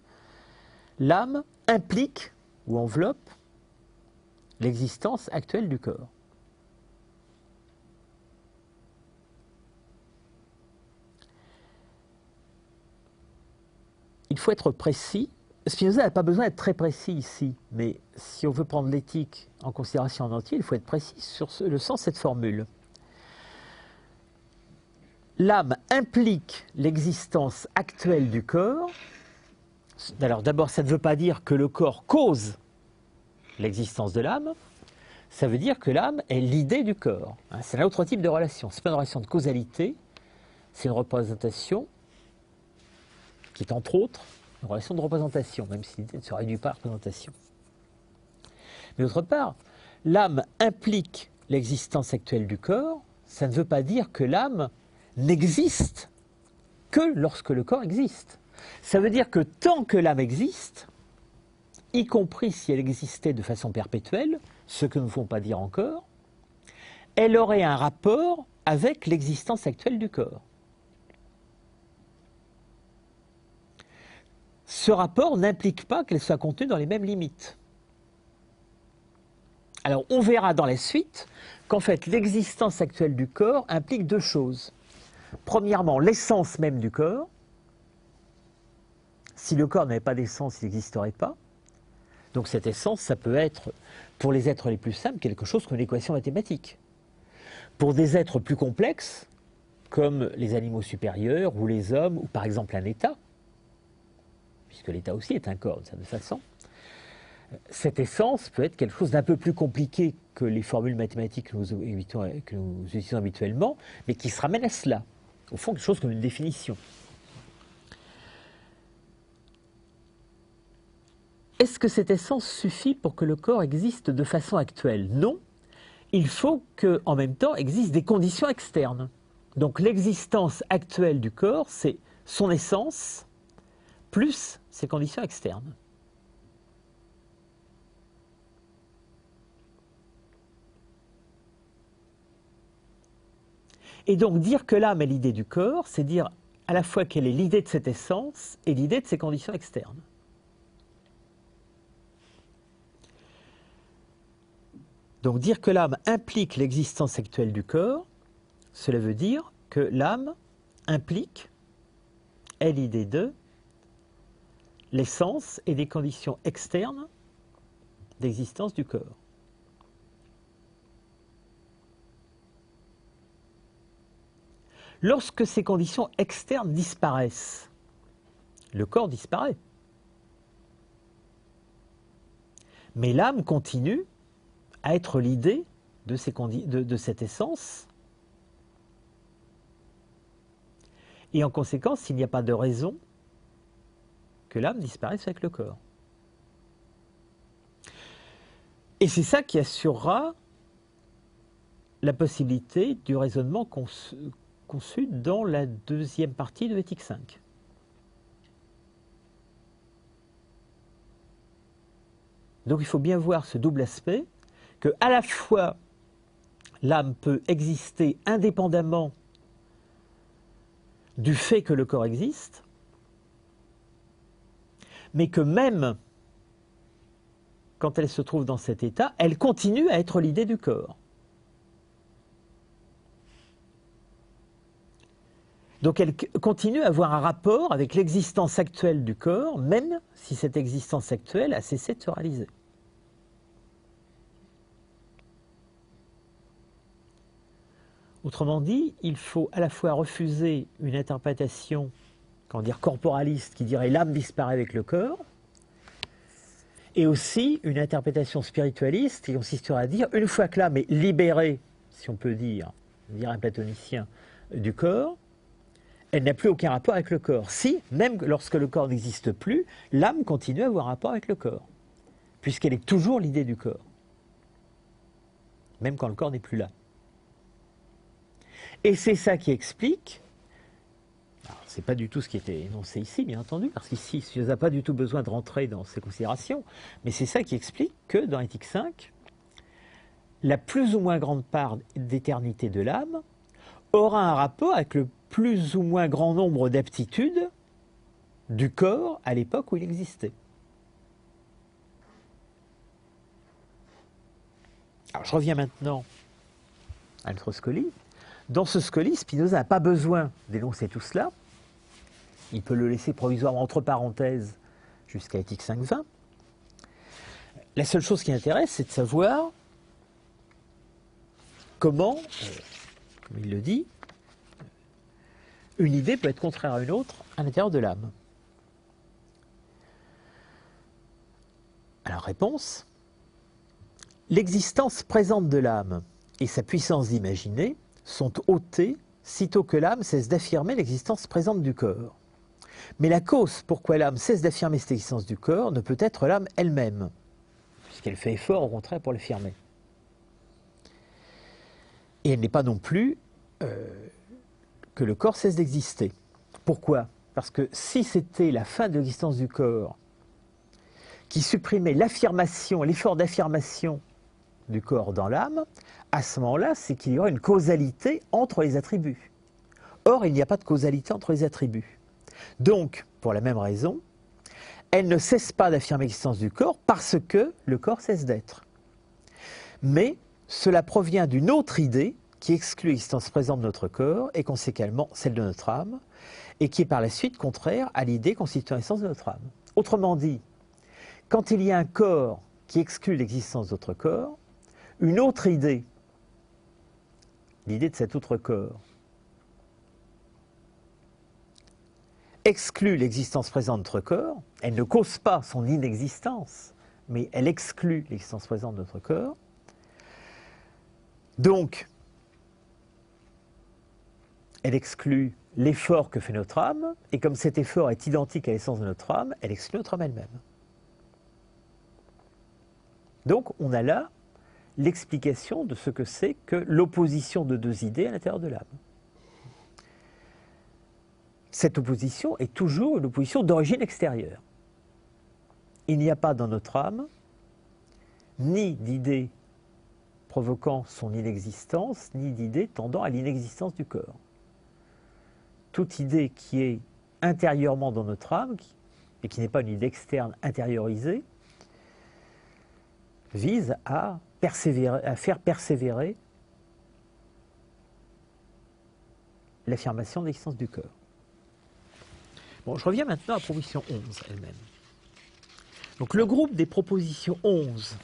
l'âme implique ou enveloppe l'existence actuelle du corps. Il faut être précis. Spinoza n'a pas besoin d'être très précis ici, mais si on veut prendre l'éthique en considération en entier, il faut être précis sur le sens de cette formule. L'âme implique l'existence actuelle du corps. Alors d'abord, ça ne veut pas dire que le corps cause l'existence de l'âme, ça veut dire que l'âme est l'idée du corps. C'est un autre type de relation. Ce n'est pas une relation de causalité, c'est une représentation qui est entre autres une relation de représentation, même si l'idée ne se réduit pas à représentation. Mais d'autre part, l'âme implique l'existence actuelle du corps, ça ne veut pas dire que l'âme n'existe que lorsque le corps existe. Ça veut dire que tant que l'âme existe, y compris si elle existait de façon perpétuelle, ce que nous ne pouvons pas dire encore, elle aurait un rapport avec l'existence actuelle du corps. Ce rapport n'implique pas qu'elle soit contenue dans les mêmes limites. Alors on verra dans la suite qu'en fait l'existence actuelle du corps implique deux choses. Premièrement, l'essence même du corps. Si le corps n'avait pas d'essence, il n'existerait pas. Donc cette essence, ça peut être, pour les êtres les plus simples, quelque chose comme une équation mathématique. Pour des êtres plus complexes, comme les animaux supérieurs, ou les hommes, ou par exemple un État, puisque l'État aussi est un corps de certaine façon, cette essence peut être quelque chose d'un peu plus compliqué que les formules mathématiques que nous utilisons habituellement, mais qui se ramène à cela. Au fond, quelque chose comme une définition. Est-ce que cette essence suffit pour que le corps existe de façon actuelle? Non. Il faut qu'en même temps existent des conditions externes. Donc l'existence actuelle du corps, c'est son essence plus ses conditions externes. Et donc dire que l'âme est l'idée du corps, c'est dire à la fois qu'elle est l'idée de cette essence et l'idée de ses conditions externes. Donc dire que l'âme implique l'existence actuelle du corps, cela veut dire que l'âme implique, est l'idée de l'essence et des conditions externes d'existence du corps. Lorsque ces conditions externes disparaissent, le corps disparaît. Mais l'âme continue à être l'idée de cette essence. Et en conséquence, il n'y a pas de raison que l'âme disparaisse avec le corps. Et c'est ça qui assurera la possibilité du raisonnement conçu dans la deuxième partie de Éthique 5. Donc il faut bien voir ce double aspect, que à la fois l'âme peut exister indépendamment du fait que le corps existe, mais que même quand elle se trouve dans cet état, elle continue à être l'idée du corps. Donc elle continue à avoir un rapport avec l'existence actuelle du corps, même si cette existence actuelle a cessé de se réaliser. Autrement dit, il faut à la fois refuser une interprétation, comment dire, corporaliste qui dirait l'âme disparaît avec le corps, et aussi une interprétation spiritualiste qui consisterait à dire une fois que l'âme est libérée, si on peut dire un platonicien, du corps, elle n'a plus aucun rapport avec le corps. Si, même lorsque le corps n'existe plus, l'âme continue à avoir un rapport avec le corps, puisqu'elle est toujours l'idée du corps, même quand le corps n'est plus là. Et c'est ça qui explique, ce n'est pas du tout ce qui était énoncé ici, bien entendu, parce qu'ici, il n'y a pas du tout besoin de rentrer dans ces considérations, mais c'est ça qui explique que dans Éthique 5, la plus ou moins grande part d'éternité de l'âme aura un rapport avec le plus ou moins grand nombre d'aptitudes du corps à l'époque où il existait. Alors je reviens maintenant à notre scolie. Dans ce scolie, Spinoza n'a pas besoin d'énoncer tout cela. Il peut le laisser provisoirement entre parenthèses jusqu'à Éthique 5.20. La seule chose qui intéresse, c'est de savoir comment, comme il le dit, une idée peut être contraire à une autre à l'intérieur de l'âme. Alors, réponse. L'existence présente de l'âme et sa puissance d'imaginer sont ôtées sitôt que l'âme cesse d'affirmer l'existence présente du corps. Mais la cause pourquoi l'âme cesse d'affirmer cette existence du corps ne peut être l'âme elle-même, puisqu'elle fait effort au contraire pour l'affirmer. Et elle n'est pas non plus que le corps cesse d'exister. Pourquoi? Parce que si c'était la fin de l'existence du corps qui supprimait l'affirmation, l'effort d'affirmation du corps dans l'âme, à ce moment-là, c'est qu'il y aura une causalité entre les attributs. Or, il n'y a pas de causalité entre les attributs. Donc, pour la même raison, elle ne cesse pas d'affirmer l'existence du corps parce que le corps cesse d'être. Mais cela provient d'une autre idée qui exclut l'existence présente de notre corps et conséquemment celle de notre âme, et qui est par la suite contraire à l'idée constituant l'essence de notre âme. Autrement dit, quand il y a un corps qui exclut l'existence d'autre corps, une autre idée, l'idée de cet autre corps, exclut l'existence présente de notre corps, elle ne cause pas son inexistence, mais elle exclut l'existence présente de notre corps. Donc, elle exclut l'effort que fait notre âme, et comme cet effort est identique à l'essence de notre âme, elle exclut notre âme elle-même. Donc, on a là l'explication de ce que c'est que l'opposition de deux idées à l'intérieur de l'âme. Cette opposition est toujours une opposition d'origine extérieure. Il n'y a pas dans notre âme ni d'idée provoquant son inexistence, ni d'idée tendant à l'inexistence du corps. Toute idée qui est intérieurement dans notre âme, et qui n'est pas une idée externe intériorisée, vise à faire persévérer l'affirmation de l'existence du corps. Bon, je reviens maintenant à la proposition 11 elle-même. Donc le groupe des propositions 11,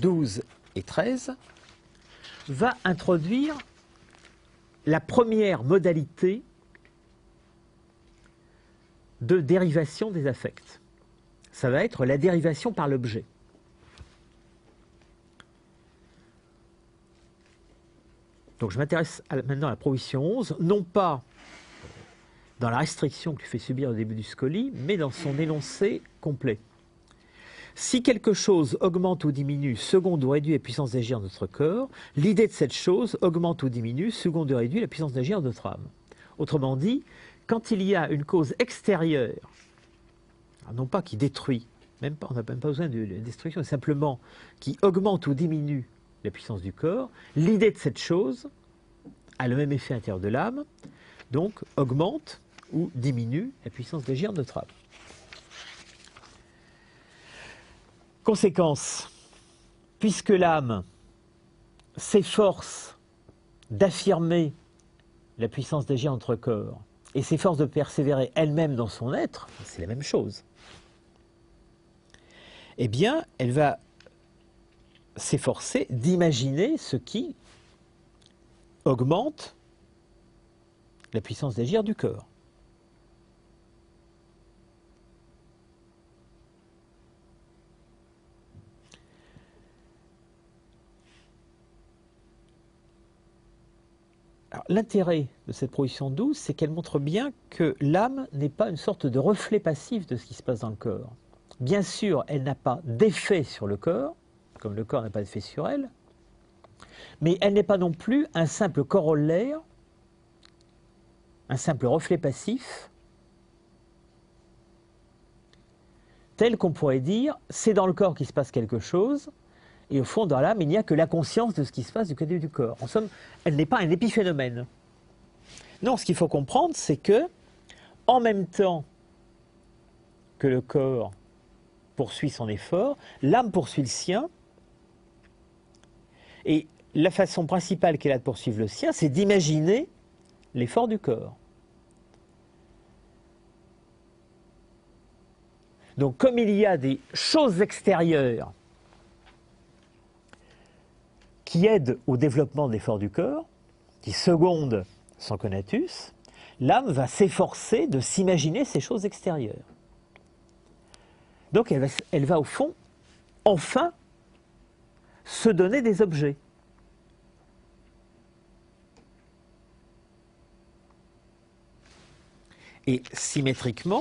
12 et 13 va introduire la première modalité de dérivation des affects. Ça va être la dérivation par l'objet. Donc je m'intéresse maintenant à la proposition 11, non pas dans la restriction que tu fais subir au début du Scoli, mais dans son énoncé complet. Si quelque chose augmente ou diminue, seconde ou réduit la puissance d'agir de notre corps, l'idée de cette chose augmente ou diminue, seconde ou réduit la puissance d'agir de notre âme. Autrement dit, quand il y a une cause extérieure, non pas qui détruit, même pas, on n'a même pas besoin de destruction, simplement qui augmente ou diminue la puissance du corps, l'idée de cette chose a le même effet à l'intérieur de l'âme, donc augmente ou diminue la puissance d'agir de notre âme. Conséquence, puisque l'âme s'efforce d'affirmer la puissance d'agir de notre corps et s'efforce de persévérer elle-même dans son être, c'est la même chose, eh bien, elle va s'efforcer d'imaginer ce qui augmente la puissance d'agir du corps. L'intérêt de cette proposition 12, c'est qu'elle montre bien que l'âme n'est pas une sorte de reflet passif de ce qui se passe dans le corps. Bien sûr, elle n'a pas d'effet sur le corps, comme le corps n'a pas d'effet sur elle, mais elle n'est pas non plus un simple corollaire, un simple reflet passif, tel qu'on pourrait dire, c'est dans le corps qu'il se passe quelque chose, et au fond, dans l'âme, il n'y a que la conscience de ce qui se passe du côté du corps. En somme, elle n'est pas un épiphénomène. Non, ce qu'il faut comprendre, c'est que, en même temps que le corps poursuit son effort, l'âme poursuit le sien, et la façon principale qu'elle a de poursuivre le sien, c'est d'imaginer l'effort du corps. Donc, comme il y a des choses extérieures qui aident au développement de l'effort du corps, qui secondent son conatus, l'âme va s'efforcer de s'imaginer ces choses extérieures. Donc elle va au fond, enfin, se donner des objets. Et symétriquement,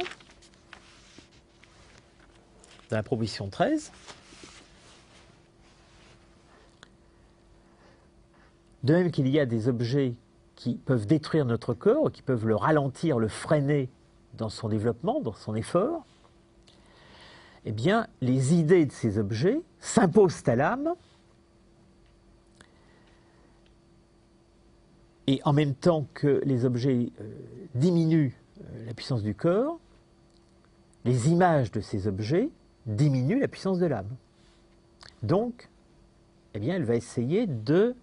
dans la proposition 13, de même qu'il y a des objets qui peuvent détruire notre corps, qui peuvent le ralentir, le freiner dans son développement, dans son effort, eh bien, les idées de ces objets s'imposent à l'âme, et en même temps que les objets diminuent la puissance du corps, les images de ces objets diminuent la puissance de l'âme. Donc, eh bien, elle va essayer de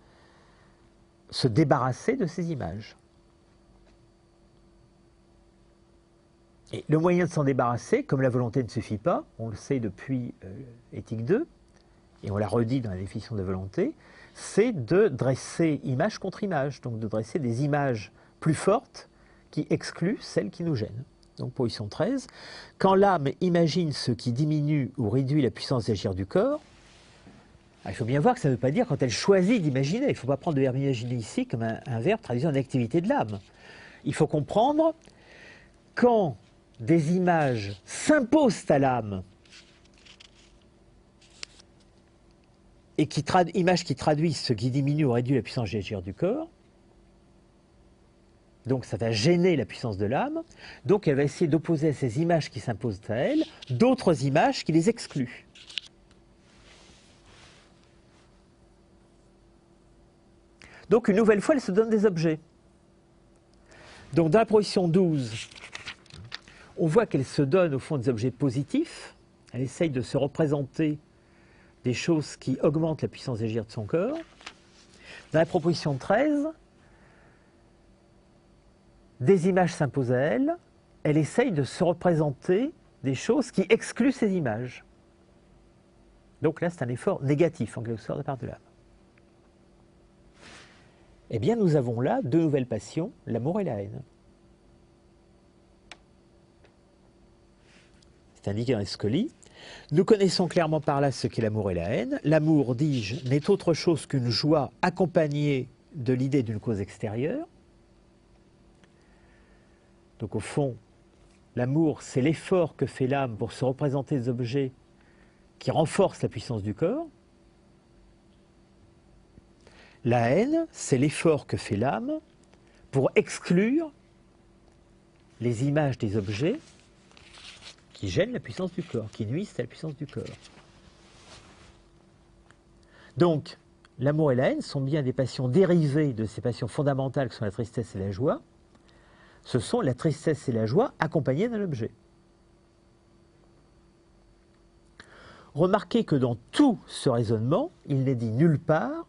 se débarrasser de ces images. Et le moyen de s'en débarrasser, comme la volonté ne suffit pas, on le sait depuis Éthique 2, et on l'a redit dans la définition de la volonté, c'est de dresser image contre image, donc de dresser des images plus fortes qui excluent celles qui nous gênent. Donc position 13, quand l'âme imagine ce qui diminue ou réduit la puissance d'agir du corps, il faut bien voir que ça ne veut pas dire quand elle choisit d'imaginer. Il ne faut pas prendre le verbe imaginer ici comme un verbe traduisant une activité de l'âme. Il faut comprendre quand des images s'imposent à l'âme et images qui traduisent ce qui diminue ou réduit la puissance d'agir du corps, donc ça va gêner la puissance de l'âme, donc elle va essayer d'opposer à ces images qui s'imposent à elle d'autres images qui les excluent. Donc une nouvelle fois, elle se donne des objets. Donc dans la proposition 12, on voit qu'elle se donne au fond des objets positifs. Elle essaye de se représenter des choses qui augmentent la puissance d'agir de son corps. Dans la proposition 13, des images s'imposent à elle. Elle essaye de se représenter des choses qui excluent ces images. Donc là, c'est un effort négatif, en quelque sorte, de la part de l'âme. Eh bien, nous avons là deux nouvelles passions, l'amour et la haine. C'est indiqué dans les scolies. Nous connaissons clairement par là ce qu'est l'amour et la haine. L'amour, dis-je, n'est autre chose qu'une joie accompagnée de l'idée d'une cause extérieure. Donc au fond, l'amour, c'est l'effort que fait l'âme pour se représenter des objets qui renforcent la puissance du corps. La haine, c'est l'effort que fait l'âme pour exclure les images des objets qui gênent la puissance du corps, qui nuisent à la puissance du corps. Donc, l'amour et la haine sont bien des passions dérivées de ces passions fondamentales que sont la tristesse et la joie. Ce sont la tristesse et la joie accompagnées d'un objet. Remarquez que dans tout ce raisonnement, il n'est dit nulle part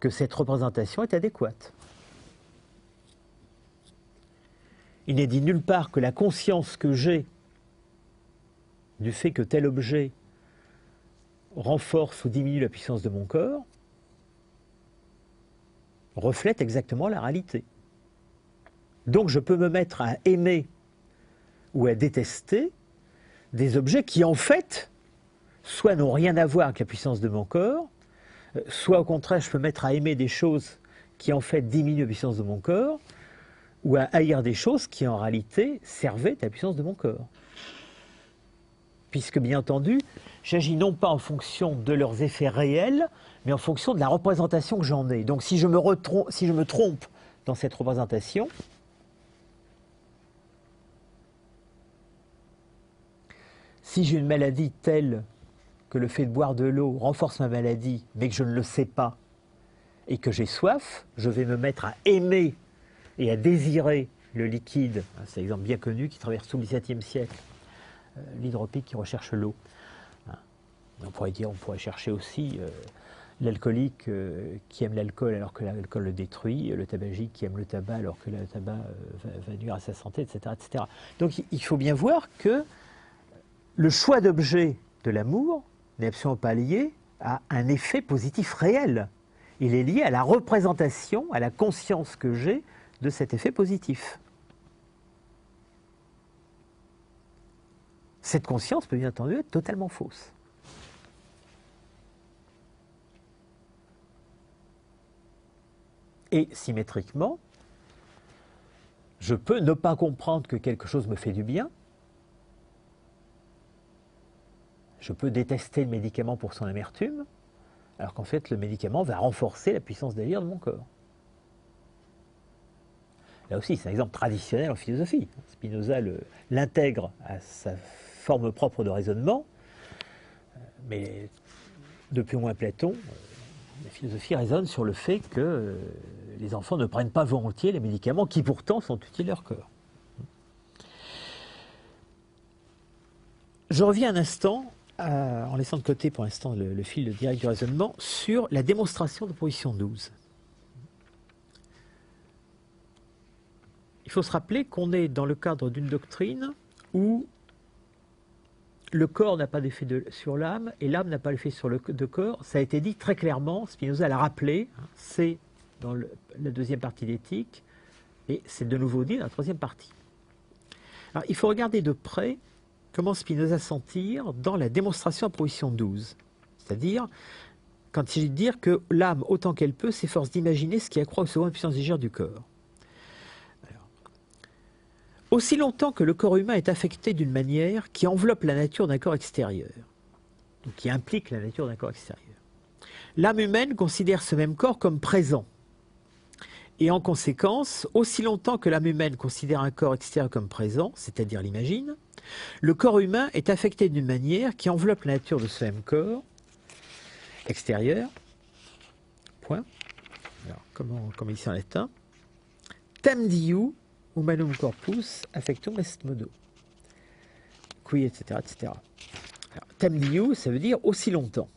que cette représentation est adéquate. Il n'est dit nulle part que la conscience que j'ai du fait que tel objet renforce ou diminue la puissance de mon corps reflète exactement la réalité. Donc je peux me mettre à aimer ou à détester des objets qui en fait soit n'ont rien à voir avec la puissance de mon corps, soit au contraire je peux me mettre à aimer des choses qui en fait diminuent la puissance de mon corps, ou à haïr des choses qui en réalité servaient à la puissance de mon corps. Puisque bien entendu, j'agis non pas en fonction de leurs effets réels, mais en fonction de la représentation que j'en ai. Donc si je me trompe dans cette représentation, si j'ai une maladie telle que le fait de boire de l'eau renforce ma maladie, mais que je ne le sais pas, et que j'ai soif, je vais me mettre à aimer et à désirer le liquide, c'est un exemple bien connu qui traverse tout le XVIIe siècle, l'hydropique qui recherche l'eau. On pourrait chercher aussi l'alcoolique qui aime l'alcool alors que l'alcool le détruit, le tabagique qui aime le tabac alors que le tabac va nuire à sa santé, etc., etc. Donc il faut bien voir que le choix d'objet de l'amour n'est absolument pas lié à un effet positif réel. Il est lié à la représentation, à la conscience que j'ai de cet effet positif. Cette conscience peut bien entendu être totalement fausse. Et symétriquement, je peux ne pas comprendre que quelque chose me fait du bien. Je peux détester le médicament pour son amertume, alors qu'en fait le médicament va renforcer la puissance d'agir de mon corps. Là aussi, c'est un exemple traditionnel en philosophie. Spinoza l'intègre à sa forme propre de raisonnement, mais depuis au moins Platon, la philosophie raisonne sur le fait que les enfants ne prennent pas volontiers les médicaments qui pourtant sont utiles à leur corps. Je reviens un instant, en laissant de côté pour l'instant le fil direct du raisonnement, sur la démonstration de proposition 12. Il faut se rappeler qu'on est dans le cadre d'une doctrine où le corps n'a pas d'effet sur l'âme et l'âme n'a pas d'effet sur le corps. Ça a été dit très clairement, Spinoza l'a rappelé, c'est dans la deuxième partie d'éthique et c'est de nouveau dit dans la troisième partie. Alors il faut regarder de près comment Spinoza s'en tire dans la démonstration à proposition 12. C'est-à-dire, quand il s'agit de dire que l'âme, autant qu'elle peut, s'efforce d'imaginer ce qui accroît au second la puissance légère du corps. Alors, aussi longtemps que le corps humain est affecté d'une manière qui enveloppe la nature d'un corps extérieur, donc qui implique la nature d'un corps extérieur, l'âme humaine considère ce même corps comme présent. Et en conséquence, aussi longtemps que l'âme humaine considère un corps extérieur comme présent, c'est-à-dire l'imagine, le corps humain est affecté d'une manière qui enveloppe la nature de ce même corps extérieur, point, Alors, comment ici en latin? Tam diu humanum corpus affectum est modo. Qui, etc., etc. Alors, tam diu, ça veut dire aussi longtemps.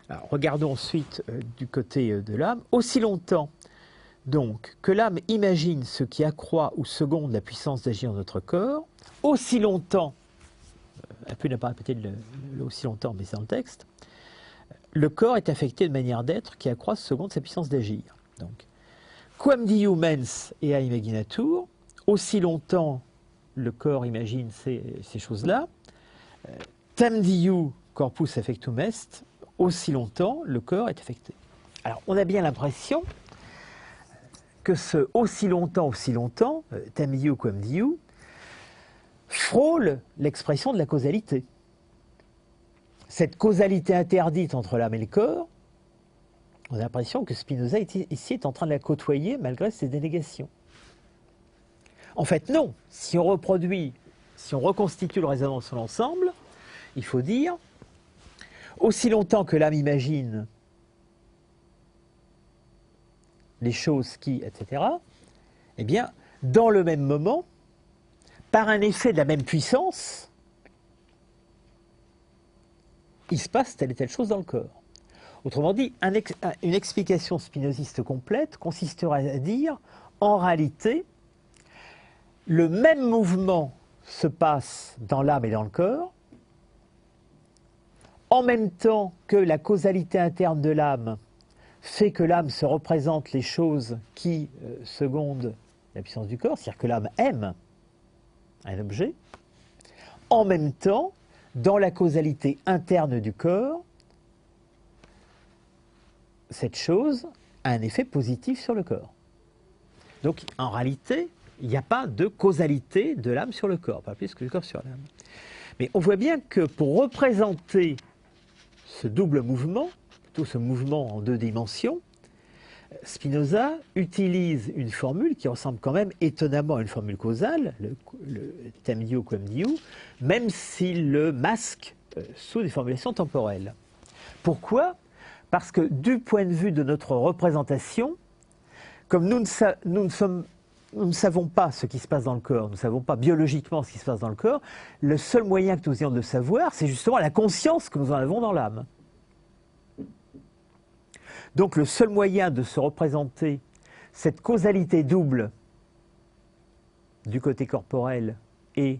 Alors, regardons ensuite du côté de l'âme. Aussi longtemps, donc, que l'âme imagine ce qui accroît ou seconde la puissance d'agir dans notre corps, aussi longtemps, Apu n'a pas répété le aussi longtemps, mais c'est dans le texte, le corps est affecté de manière d'être qui accroît seconde sa puissance d'agir. Donc, quam diu mens ea imaginatur, aussi longtemps le corps imagine ces choses-là, tam diu corpus affectum est, aussi longtemps le corps est affecté. Alors, on a bien l'impression que ce aussi longtemps, tam diu quam diu, frôle l'expression de la causalité. Cette causalité interdite entre l'âme et le corps, on a l'impression que Spinoza ici est en train de la côtoyer malgré ses dénégations. En fait, non. Si on reconstitue le raisonnement dans son ensemble, il faut dire, aussi longtemps que l'âme imagine les choses qui, etc., eh bien, dans le même moment, par un effet de la même puissance, il se passe telle et telle chose dans le corps. Autrement dit, une explication spinoziste complète consisterait à dire, en réalité, le même mouvement se passe dans l'âme et dans le corps, en même temps que la causalité interne de l'âme fait que l'âme se représente les choses qui secondent la puissance du corps, c'est-à-dire que l'âme aime un objet, en même temps, dans la causalité interne du corps, cette chose a un effet positif sur le corps. Donc, en réalité, il n'y a pas de causalité de l'âme sur le corps, pas plus que le corps sur l'âme. Mais on voit bien que pour représenter ce double mouvement, plutôt ce mouvement en deux dimensions, Spinoza utilise une formule qui ressemble quand même étonnamment à une formule causale, le tam diu quam diu, même s'il le masque sous des formulations temporelles. Pourquoi ? Parce que du point de vue de notre représentation, comme nous ne savons pas ce qui se passe dans le corps, nous ne savons pas biologiquement ce qui se passe dans le corps, le seul moyen que nous ayons de le savoir, c'est justement la conscience que nous en avons dans l'âme. Donc le seul moyen de se représenter cette causalité double du côté corporel et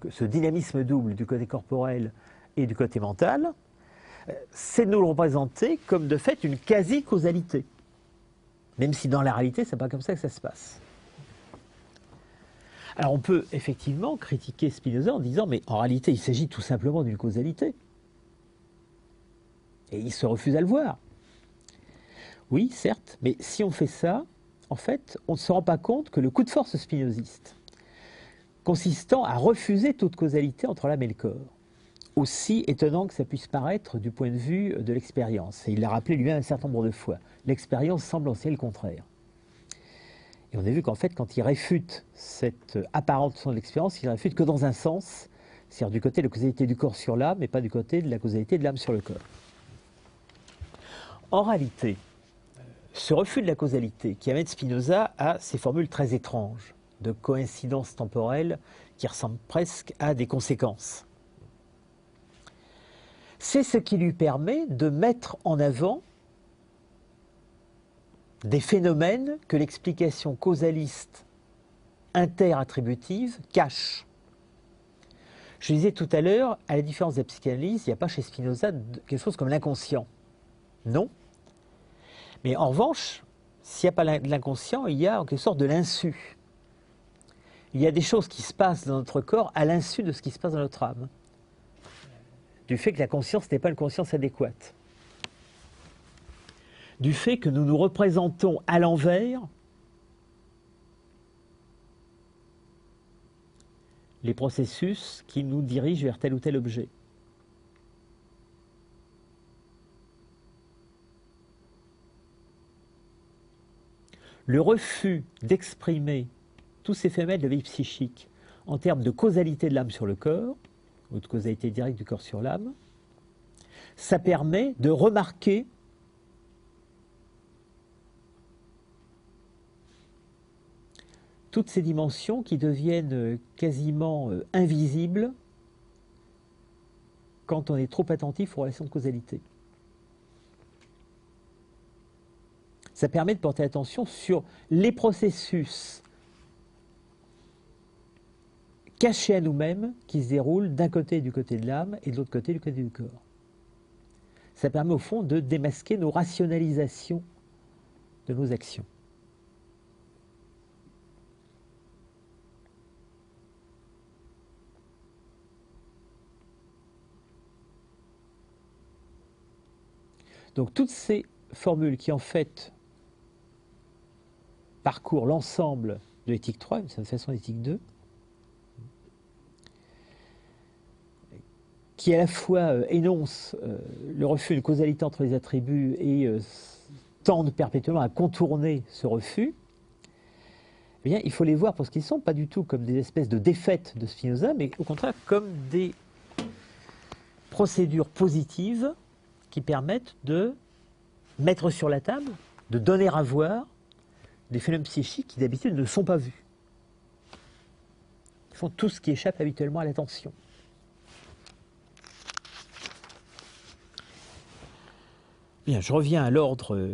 ce dynamisme double du côté corporel et du côté mental, c'est de nous le représenter comme de fait une quasi-causalité. Même si dans la réalité, ce n'est pas comme ça que ça se passe. Alors on peut effectivement critiquer Spinoza en disant mais en réalité il s'agit tout simplement d'une causalité. Et il se refuse à le voir. Oui, certes, mais si on fait ça, en fait, on ne se rend pas compte que le coup de force spinoziste, consistant à refuser toute causalité entre l'âme et le corps, aussi étonnant que ça puisse paraître du point de vue de l'expérience, et il l'a rappelé lui-même un certain nombre de fois, l'expérience semble enseigner le contraire. Et on a vu qu'en fait, quand il réfute cette apparente notion de l'expérience, il ne réfute que dans un sens, c'est-à-dire du côté de la causalité du corps sur l'âme, et pas du côté de la causalité de l'âme sur le corps. En réalité, ce refus de la causalité qui amène Spinoza à ces formules très étranges de coïncidence temporelle qui ressemblent presque à des conséquences. C'est ce qui lui permet de mettre en avant des phénomènes que l'explication causaliste interattributive cache. Je disais tout à l'heure, à la différence de la psychanalyse, il n'y a pas chez Spinoza quelque chose comme l'inconscient. Non. Mais en revanche, s'il n'y a pas de l'inconscient, il y a en quelque sorte de l'insu. Il y a des choses qui se passent dans notre corps à l'insu de ce qui se passe dans notre âme. Du fait que la conscience n'est pas une conscience adéquate. Du fait que nous nous représentons à l'envers les processus qui nous dirigent vers tel ou tel objet. Le refus d'exprimer tous ces phénomènes de vie psychique en termes de causalité de l'âme sur le corps, ou de causalité directe du corps sur l'âme, ça permet de remarquer toutes ces dimensions qui deviennent quasiment invisibles quand on est trop attentif aux relations de causalité. Ça permet de porter attention sur les processus cachés à nous-mêmes qui se déroulent d'un côté du côté de l'âme et de l'autre côté du côté du corps. Ça permet au fond de démasquer nos rationalisations de nos actions. Donc toutes ces formules qui en fait parcourent l'ensemble de l'éthique 3, d'une certaine façon l'éthique 2, qui à la fois énonce le refus de causalité entre les attributs et tendent perpétuellement à contourner ce refus, eh bien, il faut les voir pour ce qu'ils sont, pas du tout comme des espèces de défaites de Spinoza, mais au contraire comme des procédures positives qui permettent de mettre sur la table, de donner à voir des phénomènes psychiques qui d'habitude ne sont pas vus. Ils font tout ce qui échappe habituellement à l'attention. Bien, je reviens à l'ordre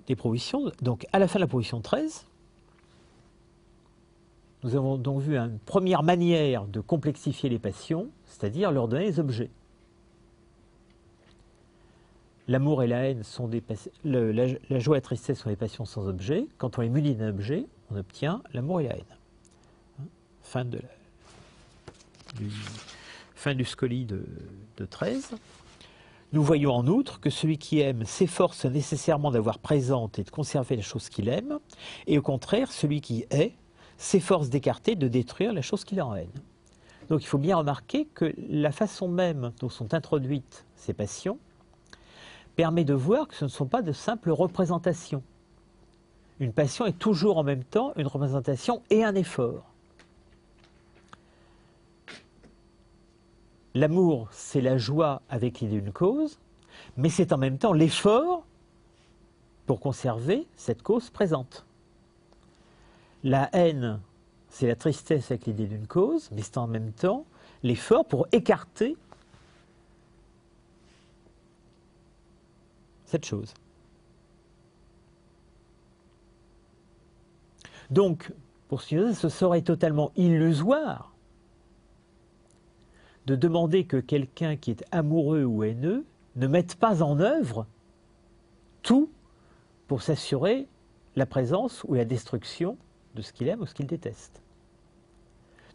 des propositions. Donc, à la fin de la proposition 13, nous avons donc vu une première manière de complexifier les passions, c'est-à-dire leur donner des objets. L'amour et la haine sont des la joie et la tristesse sont des passions sans objet. Quand on les munit d'un objet, on obtient l'amour et la haine. Fin du Scoli de 13. Nous voyons en outre que celui qui aime s'efforce nécessairement d'avoir présente et de conserver la chose qu'il aime, et au contraire, celui qui hait s'efforce d'écarter, de détruire la chose qu'il a en haine. Donc il faut bien remarquer que la façon même dont sont introduites ces passions permet de voir que ce ne sont pas de simples représentations. Une passion est toujours en même temps une représentation et un effort. L'amour, c'est la joie avec l'idée d'une cause, mais c'est en même temps l'effort pour conserver cette cause présente. La haine, c'est la tristesse avec l'idée d'une cause, mais c'est en même temps l'effort pour écarter cette chose. Donc, pour Spinoza, ce serait totalement illusoire de demander que quelqu'un qui est amoureux ou haineux ne mette pas en œuvre tout pour s'assurer la présence ou la destruction de ce qu'il aime ou ce qu'il déteste.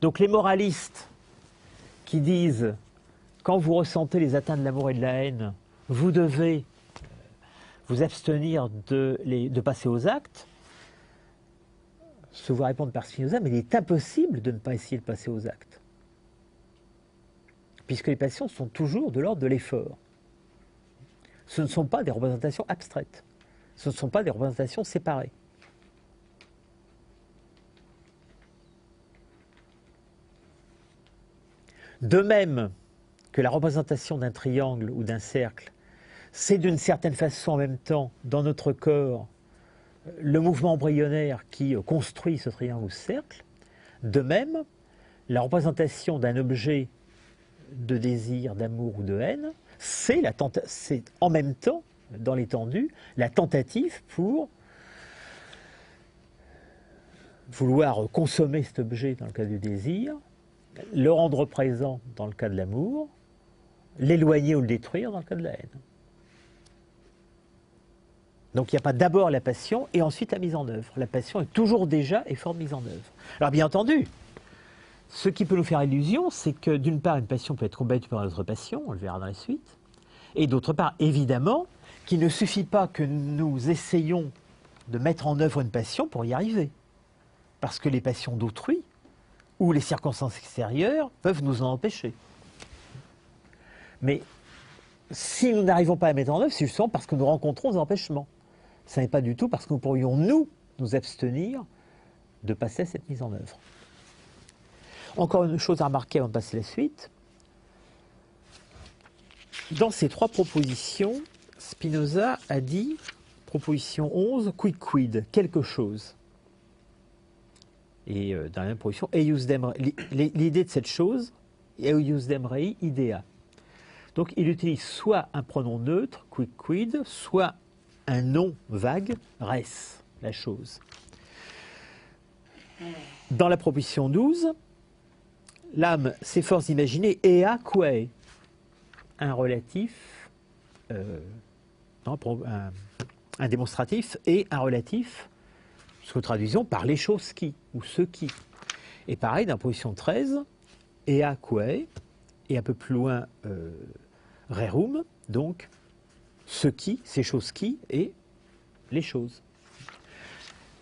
Donc les moralistes qui disent « quand vous ressentez les atteintes de l'amour et de la haine, vous devez vous abstenir de passer aux actes », se voient répondre par Spinoza « mais il est impossible de ne pas essayer de passer aux actes ». Puisque les passions sont toujours de l'ordre de l'effort. Ce ne sont pas des représentations abstraites. Ce ne sont pas des représentations séparées. De même que la représentation d'un triangle ou d'un cercle, c'est d'une certaine façon en même temps, dans notre corps, le mouvement embryonnaire qui construit ce triangle ou ce cercle, de même, la représentation d'un objet de désir, d'amour ou de haine, c'est en même temps, dans l'étendue, la tentative pour vouloir consommer cet objet dans le cas du désir, le rendre présent dans le cas de l'amour, l'éloigner ou le détruire dans le cas de la haine. Donc il n'y a pas d'abord la passion et ensuite la mise en œuvre. La passion est toujours déjà effort de mise en œuvre. Alors bien entendu, ce qui peut nous faire illusion, c'est que d'une part, une passion peut être combattue par une autre passion, on le verra dans la suite, et d'autre part, évidemment, qu'il ne suffit pas que nous essayions de mettre en œuvre une passion pour y arriver. Parce que les passions d'autrui, ou les circonstances extérieures, peuvent nous en empêcher. Mais si nous n'arrivons pas à mettre en œuvre, c'est justement parce que nous rencontrons des empêchements. Ce n'est pas du tout parce que nous pourrions, nous abstenir de passer à cette mise en œuvre. Encore une chose à remarquer avant de passer à la suite. Dans ces trois propositions, Spinoza a dit, proposition 11, quid, quelque chose. et dans la même proposition, l'idée de cette chose, eius rei idea. Donc il utilise soit un pronom neutre, quid, soit un nom vague, res, la chose. Dans la proposition 12, l'âme s'efforce d'imaginer ea quae, un relatif, un démonstratif et un relatif, ce que nous traduisons par les choses qui, ou ce qui. Et pareil, dans la proposition 13, ea quae, et un peu plus loin, rerum, donc ce qui, ces choses qui, et les choses.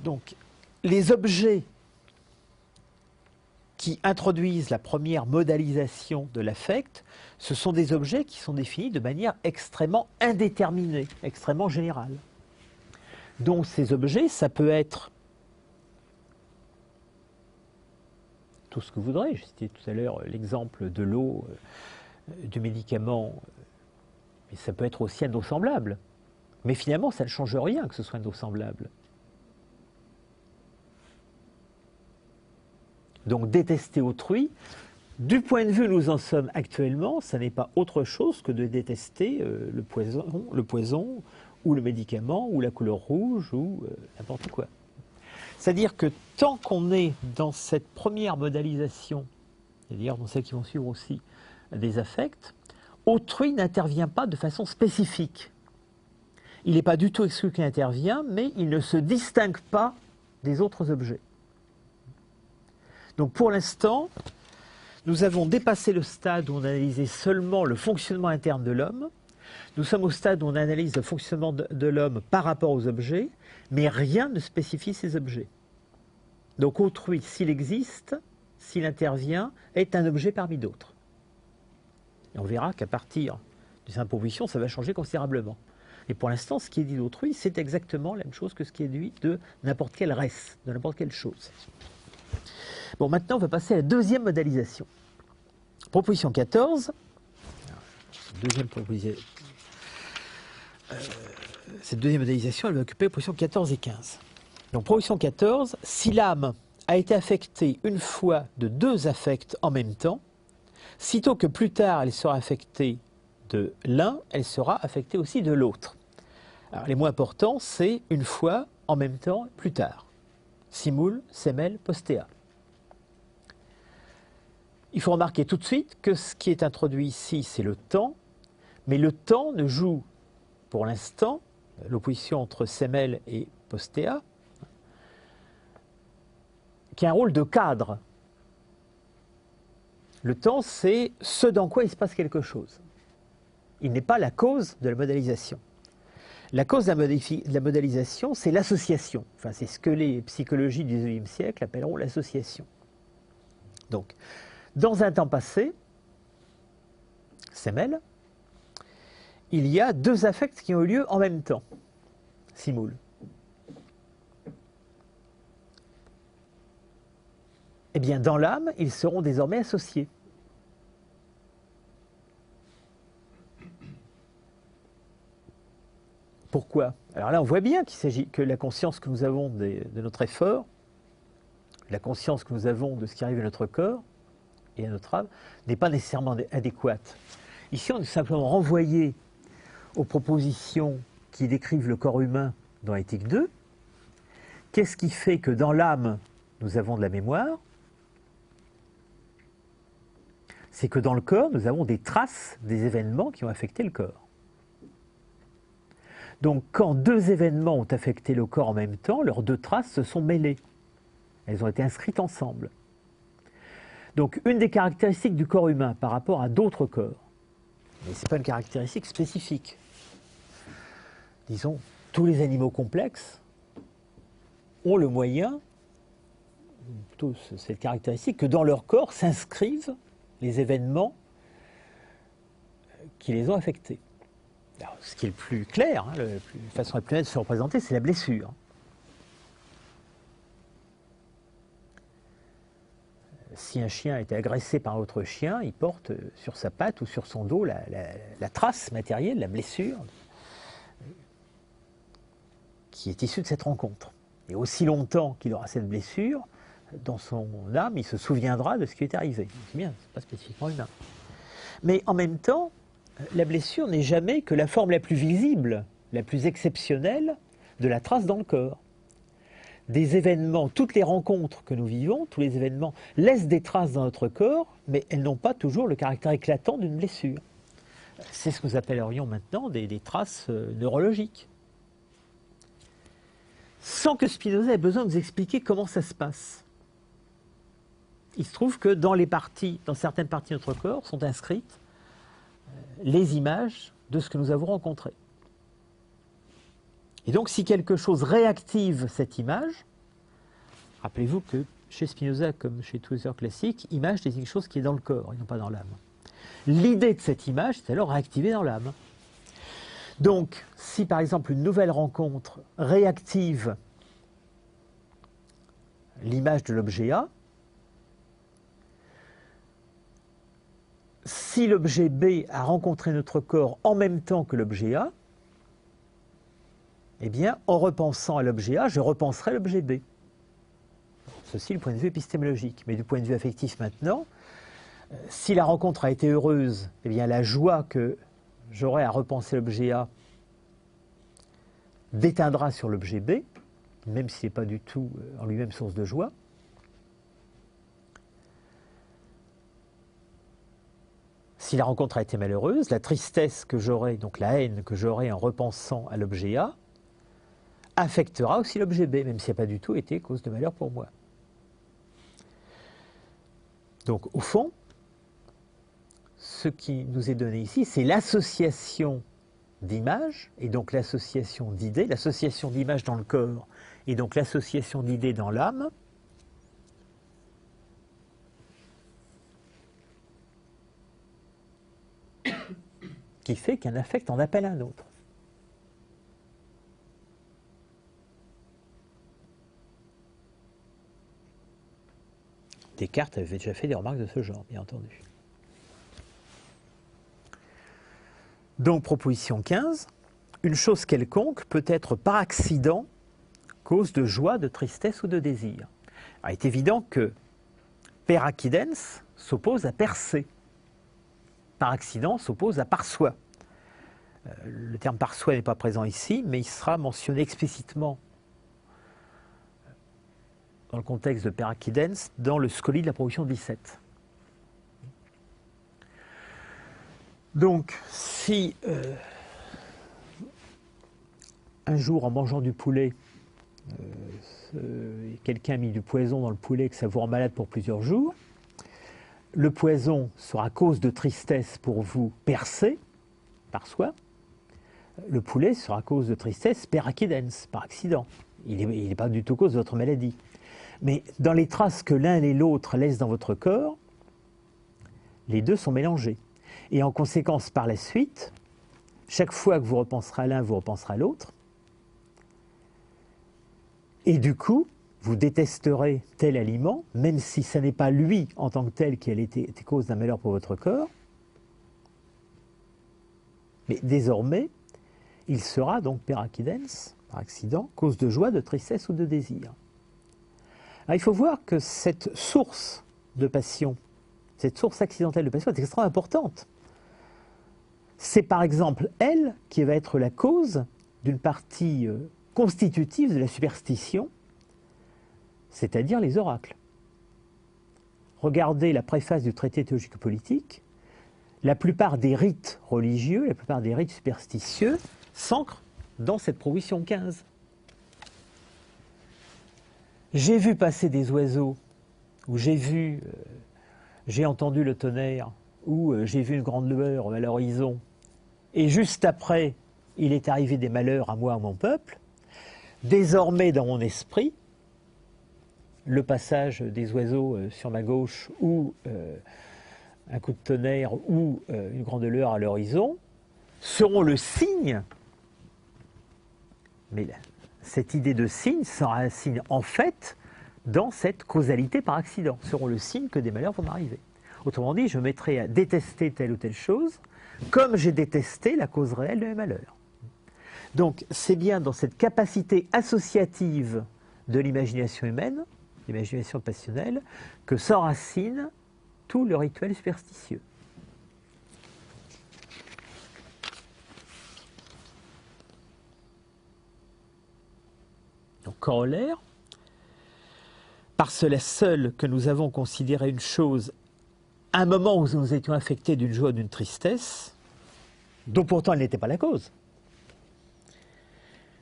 Donc, les objets qui introduisent la première modalisation de l'affect, ce sont des objets qui sont définis de manière extrêmement indéterminée, extrêmement générale. Donc ces objets, ça peut être tout ce que vous voudrez. Je citais tout à l'heure l'exemple de l'eau, du médicament, mais ça peut être aussi un eau semblable. Mais finalement, ça ne change rien que ce soit un eau semblable. Donc détester autrui, du point de vue où nous en sommes actuellement, ça n'est pas autre chose que de détester le poison ou le médicament ou la couleur rouge ou n'importe quoi. C'est-à-dire que tant qu'on est dans cette première modalisation, et d'ailleurs dans celles qui vont suivre aussi des affects, autrui n'intervient pas de façon spécifique. Il n'est pas du tout exclu qu'il intervient, mais il ne se distingue pas des autres objets. Donc pour l'instant, nous avons dépassé le stade où on analysait seulement le fonctionnement interne de l'homme. Nous sommes au stade où on analyse le fonctionnement de l'homme par rapport aux objets, mais rien ne spécifie ces objets. Donc autrui, s'il existe, s'il intervient, est un objet parmi d'autres. Et on verra qu'à partir de cette proposition, ça va changer considérablement. Et pour l'instant, ce qui est dit d'autrui, c'est exactement la même chose que ce qui est dit de n'importe quel res, de n'importe quelle chose. Bon, maintenant, on va passer à la deuxième modalisation. Proposition 14. Deuxième proposition. Cette deuxième modalisation, elle va occuper les propositions 14 et 15. Donc, proposition 14, si l'âme a été affectée une fois de deux affects en même temps, sitôt que plus tard elle sera affectée de l'un, elle sera affectée aussi de l'autre. Alors, les mots importants, c'est une fois, en même temps, plus tard. Simul, semel, postea. Il faut remarquer tout de suite que ce qui est introduit ici, c'est le temps, mais le temps ne joue, pour l'instant, l'opposition entre semel et postea, qu'un rôle de cadre. Le temps, c'est ce dans quoi il se passe quelque chose. Il n'est pas la cause de la modalisation. La cause de la modalisation, c'est l'association. Enfin, c'est ce que les psychologies du XIXe siècle appelleront l'association. Donc, dans un temps passé, semel, il y a deux affects qui ont eu lieu en même temps, simul. Eh bien, dans l'âme, ils seront désormais associés. Pourquoi? Alors là, on voit bien qu'il s'agit que la conscience que nous avons de notre effort, la conscience que nous avons de ce qui arrive à notre corps et à notre âme, n'est pas nécessairement adéquate. Ici, on est simplement renvoyé aux propositions qui décrivent le corps humain dans l'éthique 2. Qu'est-ce qui fait que dans l'âme, nous avons de la mémoire? C'est que dans le corps, nous avons des traces des événements qui ont affecté le corps. Donc, quand deux événements ont affecté le corps en même temps, leurs deux traces se sont mêlées. Elles ont été inscrites ensemble. Donc, une des caractéristiques du corps humain par rapport à d'autres corps, mais ce n'est pas une caractéristique spécifique. Disons, tous les animaux complexes ont le moyen, plutôt cette caractéristique, que dans leur corps s'inscrivent les événements qui les ont affectés. Alors, ce qui est le plus clair, la façon la plus nette de se représenter, c'est la blessure. Si un chien a été agressé par un autre chien, il porte sur sa patte ou sur son dos la trace matérielle, la blessure, qui est issue de cette rencontre. Et aussi longtemps qu'il aura cette blessure, dans son âme, il se souviendra de ce qui est arrivé. C'est bien, c'est pas spécifiquement humain. Mais en même temps, la blessure n'est jamais que la forme la plus visible, la plus exceptionnelle de la trace dans le corps. Des événements, toutes les rencontres que nous vivons, tous les événements laissent des traces dans notre corps, mais elles n'ont pas toujours le caractère éclatant d'une blessure. C'est ce que nous appellerions maintenant des traces neurologiques. Sans que Spinoza ait besoin de nous expliquer comment ça se passe. Il se trouve que dans certaines parties de notre corps sont inscrites les images de ce que nous avons rencontré. Et donc, si quelque chose réactive cette image, rappelez-vous que chez Spinoza, comme chez tous les auteurs classiques, image désigne quelque chose qui est dans le corps et non pas dans l'âme. L'idée de cette image est alors réactivée dans l'âme. Donc, si par exemple une nouvelle rencontre réactive l'image de l'objet A, si l'objet B a rencontré notre corps en même temps que l'objet A, eh bien, en repensant à l'objet A, je repenserai à l'objet B. Ceci du point de vue épistémologique. Mais du point de vue affectif maintenant, si la rencontre a été heureuse, eh bien, la joie que j'aurai à repenser l'objet A déteindra sur l'objet B, même s'il n'est pas du tout en lui-même source de joie. Si la rencontre a été malheureuse, la tristesse que j'aurai, donc la haine que j'aurai en repensant à l'objet A, affectera aussi l'objet B, même s'il n'a pas du tout été cause de malheur pour moi. Donc, au fond, ce qui nous est donné ici, c'est l'association d'images, et donc l'association d'idées, l'association d'images dans le corps, et donc l'association d'idées dans l'âme, qui fait qu'un affect en appelle un autre. Descartes avait déjà fait des remarques de ce genre, bien entendu. Donc, proposition 15, une chose quelconque peut être par accident cause de joie, de tristesse ou de désir. Alors, il est évident que per accidens s'oppose à per se. Par accident s'oppose à par soi. Le terme par soi n'est pas présent ici, mais il sera mentionné explicitement dans le contexte de per accidens dans le scoli de la proposition 17. Donc, si un jour, en mangeant du poulet, quelqu'un a mis du poison dans le poulet et que ça vous rend malade pour plusieurs jours, le poison sera cause de tristesse pour vous per se, par soi. Le poulet sera cause de tristesse per accidens, par accident. Il n'est pas du tout cause de votre maladie. Mais dans les traces que l'un et l'autre laissent dans votre corps, les deux sont mélangés. Et en conséquence, par la suite, chaque fois que vous repenserez à l'un, vous repenserez à l'autre. Et du coup, vous détesterez tel aliment, même si ce n'est pas lui en tant que tel qui a été cause d'un malheur pour votre corps. Mais désormais, il sera donc per accidens, par accident, cause de joie, de tristesse ou de désir. Alors, il faut voir que cette source de passion, cette source accidentelle de passion est extrêmement importante. C'est par exemple elle qui va être la cause d'une partie constitutive de la superstition, c'est-à-dire les oracles. Regardez la préface du traité théologico-politique. La plupart des rites religieux, la plupart des rites superstitieux s'ancrent dans cette proposition 15. J'ai vu passer des oiseaux, ou j'ai entendu le tonnerre, ou j'ai vu une grande lueur à l'horizon, et juste après, il est arrivé des malheurs à moi, à mon peuple. Désormais, dans mon esprit, le passage des oiseaux sur ma gauche, ou un coup de tonnerre, ou une grande lueur à l'horizon, seront le signe, mais cette idée de signe sera un signe en fait dans cette causalité par accident, seront le signe que des malheurs vont m'arriver. Autrement dit, je mettrai à détester telle ou telle chose, comme j'ai détesté la cause réelle de mes malheurs. Donc c'est bien dans cette capacité associative de l'imagination humaine l'imagination passionnelle, que s'enracine tout le rituel superstitieux. Donc, corollaire, par cela seul que nous avons considéré une chose à un moment où nous étions affectés d'une joie ou d'une tristesse, dont pourtant elle n'était pas la cause,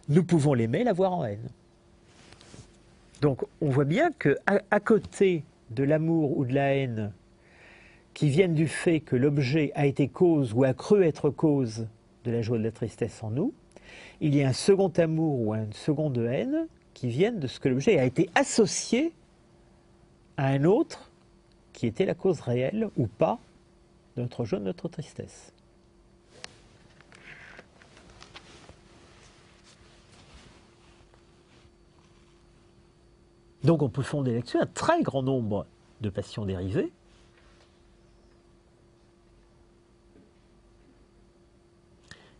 nous pouvons l'aimer, la voir en haine. Donc on voit bien qu'à côté de l'amour ou de la haine qui viennent du fait que l'objet a été cause ou a cru être cause de la joie ou de la tristesse en nous, il y a un second amour ou une seconde haine qui viennent de ce que l'objet a été associé à un autre qui était la cause réelle ou pas de notre joie, de notre tristesse. Donc on peut fonder là-dessus un très grand nombre de passions dérivées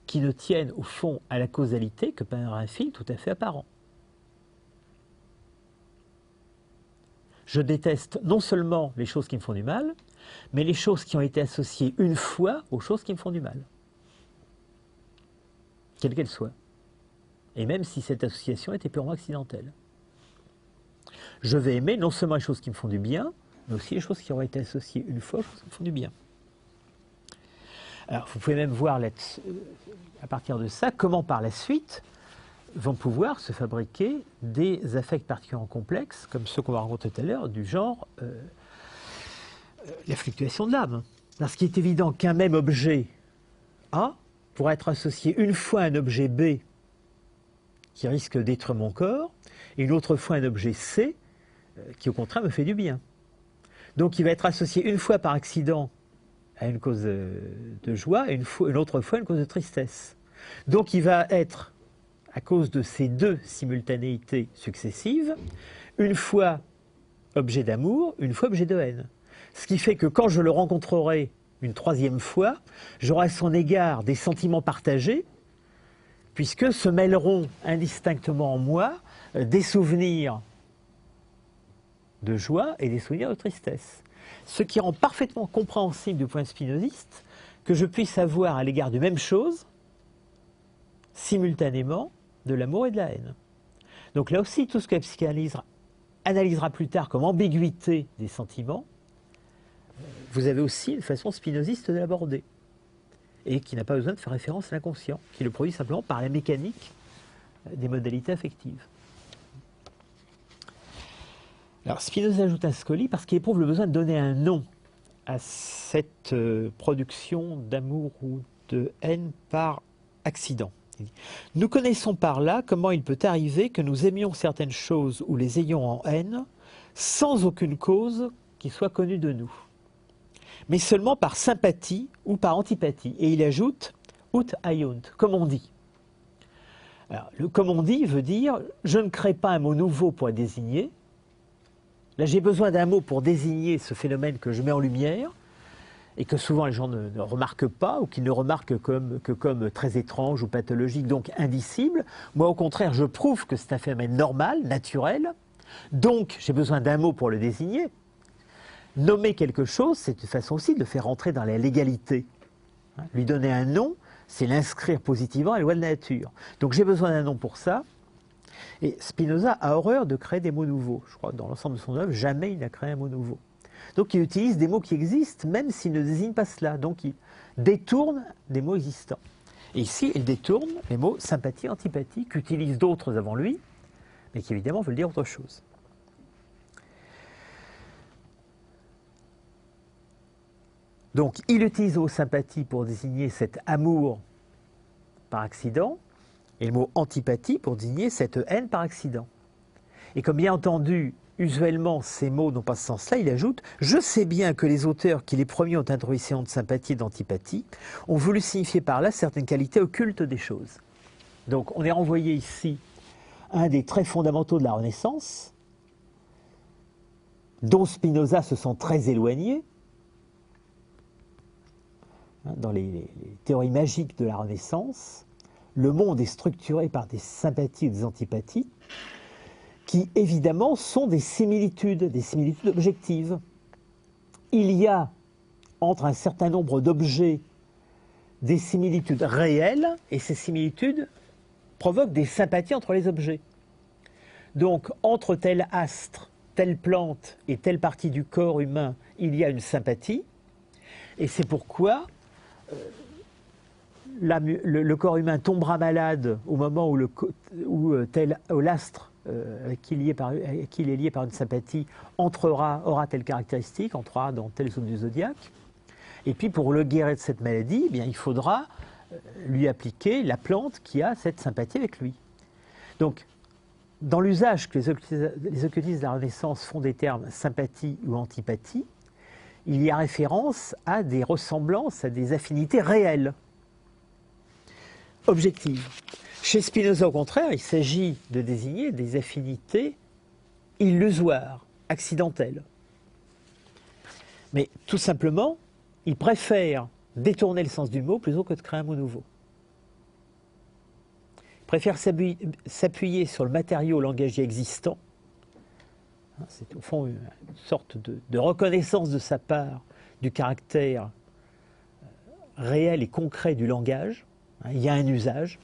qui ne tiennent au fond à la causalité que par un fil tout à fait apparent. Je déteste non seulement les choses qui me font du mal, mais les choses qui ont été associées une fois aux choses qui me font du mal, quelles qu'elles soient, et même si cette association était purement accidentelle. Je vais aimer non seulement les choses qui me font du bien, mais aussi les choses qui auraient été associées une fois aux choses qui me font du bien. Alors, vous pouvez même voir à partir de ça comment par la suite vont pouvoir se fabriquer des affects particulièrement complexes, comme ceux qu'on va rencontrer tout à l'heure, du genre la fluctuation de l'âme. Parce qu'il est évident qu'un même objet A pourrait être associé une fois à un objet B qui risque de détruire mon corps, et une autre fois à un objet C qui au contraire me fait du bien. Donc il va être associé une fois par accident à une cause de joie et une autre fois à une cause de tristesse. Donc il va être, à cause de ces deux simultanéités successives, une fois objet d'amour, une fois objet de haine. Ce qui fait que quand je le rencontrerai une troisième fois, j'aurai à son égard des sentiments partagés, puisque se mêleront indistinctement en moi des souvenirs de joie et des souvenirs de tristesse. Ce qui rend parfaitement compréhensible du point spinoziste que je puisse avoir à l'égard de même chose, simultanément, de l'amour et de la haine. Donc là aussi, tout ce que la psychanalyse analysera plus tard comme ambiguïté des sentiments, vous avez aussi une façon spinoziste de l'aborder, et qui n'a pas besoin de faire référence à l'inconscient, qui le produit simplement par la mécanique des modalités affectives. Alors Spinoza ajoute un scoli parce qu'il éprouve le besoin de donner un nom à cette production d'amour ou de haine par accident. Nous connaissons par là comment il peut arriver que nous aimions certaines choses ou les ayons en haine sans aucune cause qui soit connue de nous, mais seulement par sympathie ou par antipathie. Et il ajoute « ut aiunt », comme on dit. Alors, le « comme on dit » veut dire « je ne crée pas un mot nouveau pour désigner ». Là, j'ai besoin d'un mot pour désigner ce phénomène que je mets en lumière et que souvent les gens ne remarquent pas ou qu'ils ne remarquent que comme très étrange ou pathologique, donc indicible. Moi, au contraire, je prouve que c'est un phénomène normal, naturel. Donc, j'ai besoin d'un mot pour le désigner. Nommer quelque chose, c'est une façon aussi de le faire rentrer dans la légalité. Lui donner un nom, c'est l'inscrire positivement à la loi de la nature. Donc, j'ai besoin d'un nom pour ça. Et Spinoza a horreur de créer des mots nouveaux. Je crois que dans l'ensemble de son œuvre, jamais il n'a créé un mot nouveau. Donc il utilise des mots qui existent, même s'ils ne désignent pas cela. Donc il détourne des mots existants. Et ici, il détourne les mots sympathie, antipathie, qu'utilisent d'autres avant lui, mais qui évidemment veulent dire autre chose. Donc il utilise le mot sympathie pour désigner cet amour par accident, et le mot antipathie pour désigner cette haine par accident. Et comme bien entendu, usuellement ces mots n'ont pas ce sens-là, il ajoute « Je sais bien que les auteurs qui les premiers ont introduit ces noms de sympathie et d'antipathie ont voulu signifier par là certaines qualités occultes des choses. » Donc on est renvoyé ici à un des traits fondamentaux de la Renaissance, dont Spinoza se sent très éloigné. Dans les théories magiques de la Renaissance, le monde est structuré par des sympathies et des antipathies qui évidemment sont des similitudes objectives. Il y a entre un certain nombre d'objets des similitudes réelles, et ces similitudes provoquent des sympathies entre les objets. Donc, entre tel astre, telle plante et telle partie du corps humain, il y a une sympathie, et c'est pourquoi le corps humain tombera malade au moment où l'astre à qui il est lié par une sympathie aura telle caractéristique, entrera dans telle zone du zodiaque. Et puis pour le guérir de cette maladie, eh bien, il faudra lui appliquer la plante qui a cette sympathie avec lui. Donc, dans l'usage que les occultistes de la Renaissance font des termes sympathie ou antipathie, il y a référence à des ressemblances, à des affinités réelles, objectives. Chez Spinoza, au contraire, il s'agit de désigner des affinités illusoires, accidentelles. Mais tout simplement, il préfère détourner le sens du mot plutôt que de créer un mot nouveau. Il préfère s'appuyer sur le matériau langagier existant. C'est au fond une sorte de reconnaissance de sa part du caractère réel et concret du langage. Il y a un usage,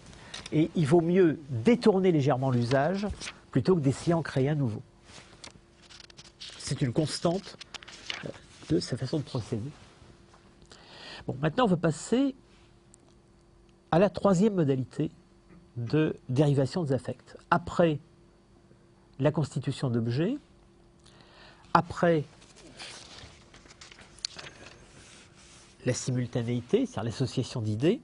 et il vaut mieux détourner légèrement l'usage plutôt que d'essayer d'en créer un nouveau. C'est une constante de sa façon de procéder. Bon, maintenant on va passer à la troisième modalité de dérivation des affects. Après la constitution d'objets, après la simultanéité, c'est-à-dire l'association d'idées,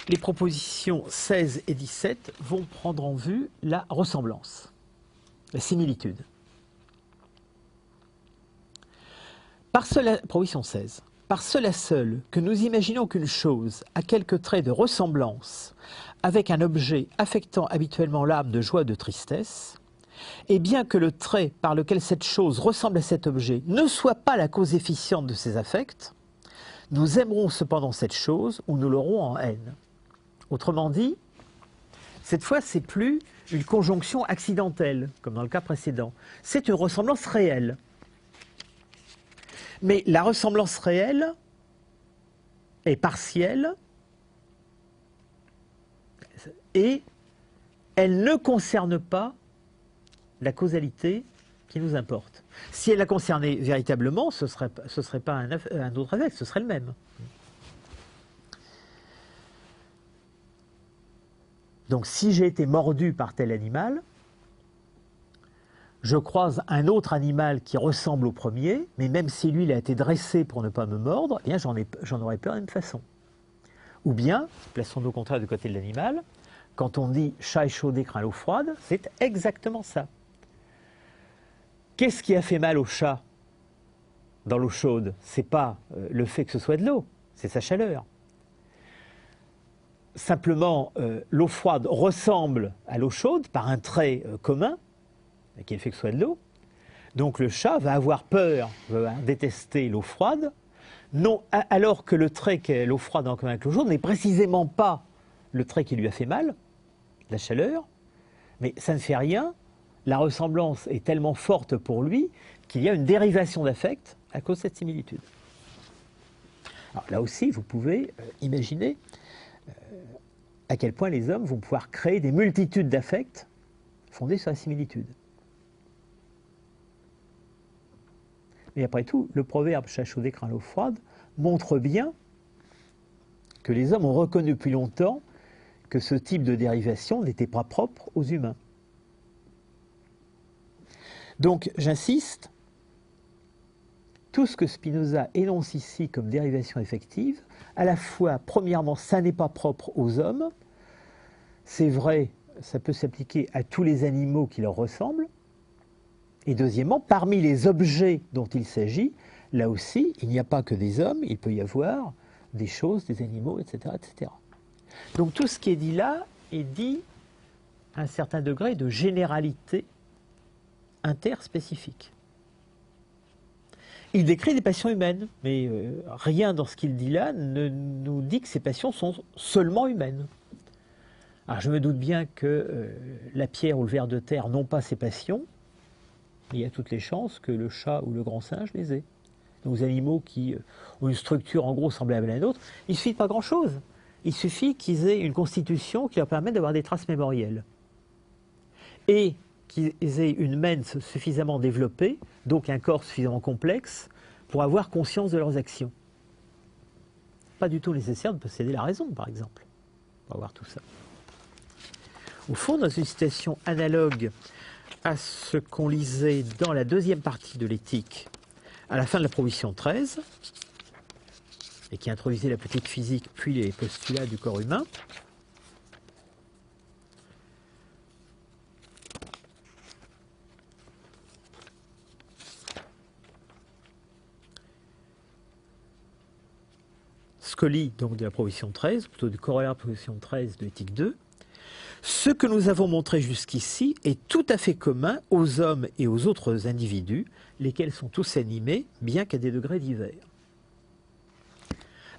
les propositions 16 et 17 vont prendre en vue la ressemblance, la similitude. Proposition 16. Par cela seul que nous imaginons qu'une chose a quelques traits de ressemblance avec un objet affectant habituellement l'âme de joie ou de tristesse, et bien que le trait par lequel cette chose ressemble à cet objet ne soit pas la cause efficiente de ces affects, nous aimerons cependant cette chose ou nous l'aurons en haine. Autrement dit, cette fois, c'est plus une conjonction accidentelle, comme dans le cas précédent. C'est une ressemblance réelle. Mais la ressemblance réelle est partielle et elle ne concerne pas la causalité qui nous importe. Si elle la concernait véritablement, ce serait pas un autre affect, ce serait le même. Donc si j'ai été mordu par tel animal, je croise un autre animal qui ressemble au premier, mais même si lui il a été dressé pour ne pas me mordre, eh bien j'en aurais peur de la même façon. Ou bien, plaçons-nous au contraire du côté de l'animal, quand on dit chat échaudé craint l'eau froide, c'est exactement ça. Qu'est-ce qui a fait mal au chat dans l'eau chaude? C'est pas le fait que ce soit de l'eau, c'est sa chaleur. Simplement, l'eau froide ressemble à l'eau chaude par un trait commun, qui est le fait que ce soit de l'eau. Donc le chat va avoir peur, va détester l'eau froide, non, alors que le trait qu'est l'eau froide en commun avec l'eau chaude n'est précisément pas le trait qui lui a fait mal, la chaleur, mais ça ne fait rien. La ressemblance est tellement forte pour lui qu'il y a une dérivation d'affect à cause de cette similitude. Alors là aussi, vous pouvez imaginer à quel point les hommes vont pouvoir créer des multitudes d'affects fondés sur la similitude. Mais après tout, le proverbe « chat chaudé craint l'eau froide » montre bien que les hommes ont reconnu depuis longtemps que ce type de dérivation n'était pas propre aux humains. Donc, j'insiste, tout ce que Spinoza énonce ici comme dérivation effective, à la fois, premièrement, ça n'est pas propre aux hommes, c'est vrai, ça peut s'appliquer à tous les animaux qui leur ressemblent, et deuxièmement, parmi les objets dont il s'agit, là aussi, il n'y a pas que des hommes, il peut y avoir des choses, des animaux, etc., etc. Donc tout ce qui est dit là est dit à un certain degré de généralité interspécifique. Il décrit des passions humaines, mais rien dans ce qu'il dit là ne nous dit que ces passions sont seulement humaines. Alors je me doute bien que la pierre ou le ver de terre n'ont pas ces passions, mais il y a toutes les chances que le chat ou le grand singe les ait. Donc les animaux qui ont une structure en gros semblable à la nôtre, il ne suffit de pas grand-chose. Il suffit qu'ils aient une constitution qui leur permette d'avoir des traces mémorielles. Et qu'ils aient une mens suffisamment développée, donc un corps suffisamment complexe, pour avoir conscience de leurs actions. Pas du tout nécessaire de posséder la raison, par exemple, pour avoir tout ça. Au fond, dans une situation analogue à ce qu'on lisait dans la deuxième partie de l'éthique, à la fin de la proposition 13, et qui introduisait la petite physique puis les postulats du corps humain, Scully, donc de la proposition 13, plutôt du corollaire de la proposition 13 de l'éthique 2, ce que nous avons montré jusqu'ici est tout à fait commun aux hommes et aux autres individus, lesquels sont tous animés, bien qu'à des degrés divers.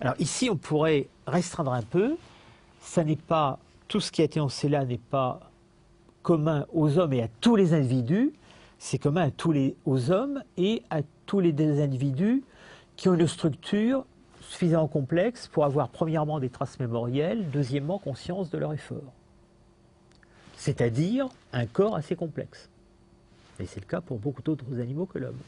Alors ici, on pourrait restreindre un peu. Ça n'est pas, tout ce qui a été énoncé là n'est pas commun aux hommes et à tous les individus, c'est commun aux hommes et à tous les individus qui ont une structure suffisamment complexe pour avoir premièrement des traces mémorielles, deuxièmement conscience de leur effort. C'est-à-dire un corps assez complexe. Et c'est le cas pour beaucoup d'autres animaux que l'homme.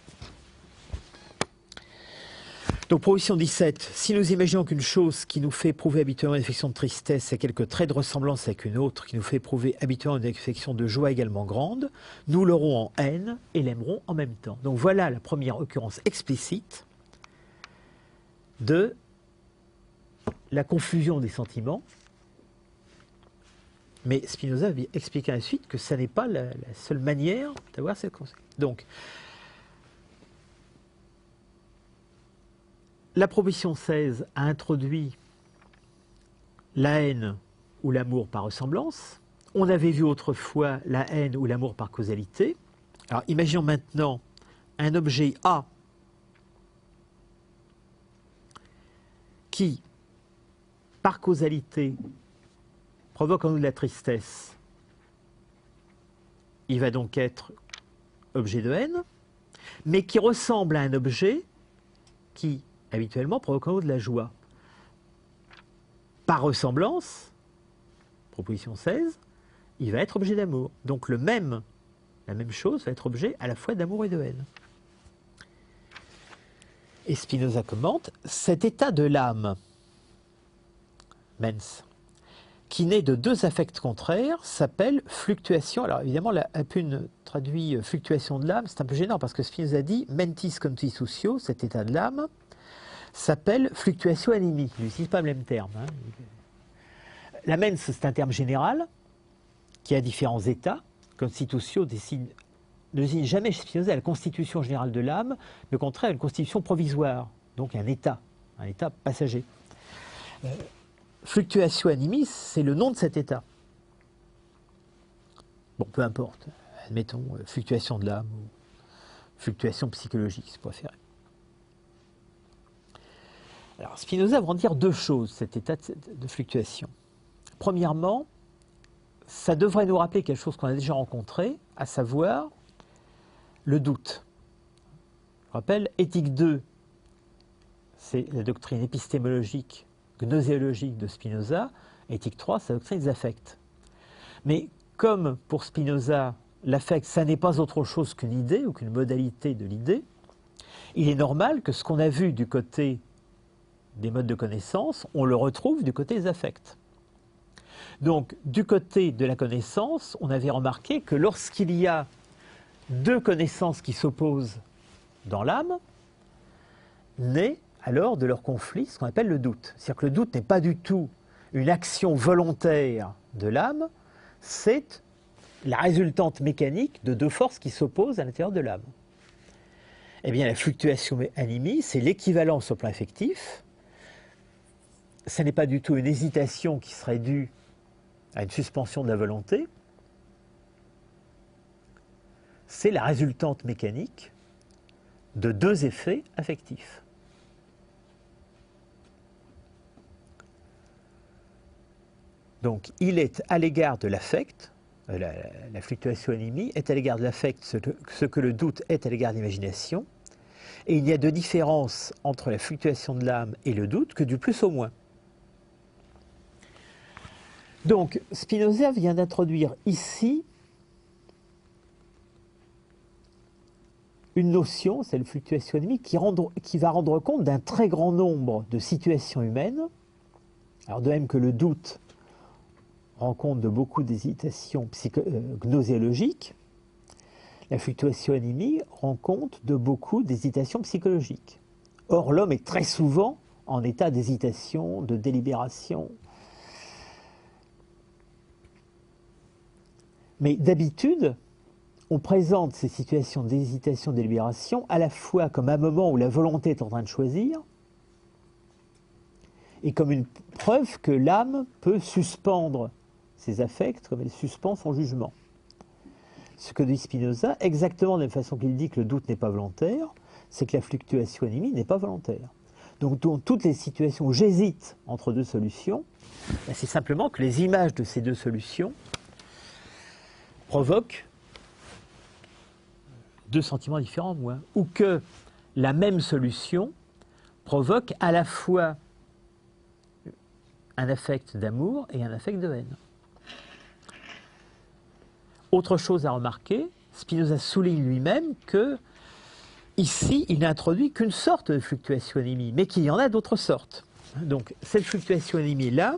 Donc, proposition 17. Si nous imaginons qu'une chose qui nous fait éprouver habituellement une affection de tristesse a quelques traits de ressemblance avec une autre qui nous fait éprouver habituellement une affection de joie également grande, nous l'aurons en haine et l'aimerons en même temps. Donc, voilà la première occurrence explicite de la confusion des sentiments. Mais Spinoza explique à la suite que ça n'est pas la seule manière d'avoir cette conception. Donc, la proposition 16 a introduit la haine ou l'amour par ressemblance. On avait vu autrefois la haine ou l'amour par causalité. Alors, imaginons maintenant un objet A qui, par causalité, provoque en nous de la tristesse. Il va donc être objet de haine, mais qui ressemble à un objet qui, habituellement, provoque en nous de la joie. Par ressemblance, proposition 16, il va être objet d'amour. Donc la même chose va être objet à la fois d'amour et de haine. Et Spinoza commente, cet état de l'âme, mens, qui naît de deux affects contraires, s'appelle fluctuation. Alors évidemment, la Pune traduit fluctuation de l'âme, c'est un peu gênant parce que Spinoza dit mentis constitutio, cet état de l'âme, s'appelle fluctuation animi. Il n'utilise pas le même terme. Hein. La mens, c'est un terme général qui a différents états. Constitutio ne désigne jamais chez Spinoza la constitution générale de l'âme, mais au contraire une constitution provisoire, donc un état passager. Fluctuation animis, c'est le nom de cet état. Bon, peu importe. Admettons fluctuation de l'âme ou fluctuation psychologique, si vous préférez. Alors, Spinoza va en dire deux choses, cet état de fluctuation. Premièrement, ça devrait nous rappeler quelque chose qu'on a déjà rencontré, à savoir le doute. Je rappelle, éthique 2, c'est la doctrine épistémologique gnoséologique de Spinoza, éthique 3, c'est la doctrine des affects. Mais comme pour Spinoza, l'affect, ça n'est pas autre chose qu'une idée ou qu'une modalité de l'idée, il est normal que ce qu'on a vu du côté des modes de connaissance, on le retrouve du côté des affects. Donc, du côté de la connaissance, on avait remarqué que lorsqu'il y a deux connaissances qui s'opposent dans l'âme, naît alors de leur conflit ce qu'on appelle le doute. C'est-à-dire que le doute n'est pas du tout une action volontaire de l'âme, c'est la résultante mécanique de deux forces qui s'opposent à l'intérieur de l'âme. Eh bien, la fluctuation animie, c'est l'équivalent sur le plan affectif. Ce n'est pas du tout une hésitation qui serait due à une suspension de la volonté. C'est la résultante mécanique de deux effets affectifs. Donc, il est à l'égard de l'affect, la fluctuation anémie est à l'égard de l'affect ce que le doute est à l'égard de l'imagination. Et il n'y a de différence entre la fluctuation de l'âme et le doute que du plus au moins. Donc, Spinoza vient d'introduire ici une notion, c'est la fluctuation anémique, qui va rendre compte d'un très grand nombre de situations humaines. Alors, de même que le doute rend compte de beaucoup d'hésitations gnoséologiques, la fluctuation anémique rend compte de beaucoup d'hésitations psychologiques. Or, l'homme est très souvent en état d'hésitation, de délibération. Mais d'habitude, on présente ces situations d'hésitation, de délibération à la fois comme un moment où la volonté est en train de choisir et comme une preuve que l'âme peut suspendre ses affects comme elle suspend son jugement. Ce que dit Spinoza, exactement de la même façon qu'il dit que le doute n'est pas volontaire, c'est que la fluctuation anémique n'est pas volontaire. Donc dans toutes les situations où j'hésite entre deux solutions, c'est simplement que les images de ces deux solutions provoquent deux sentiments différents, moi, ou que la même solution provoque à la fois un affect d'amour et un affect de haine. Autre chose à remarquer, Spinoza souligne lui-même que ici, il n'introduit qu'une sorte de fluctuation anémie, mais qu'il y en a d'autres sortes. Donc, cette fluctuation anémie-là,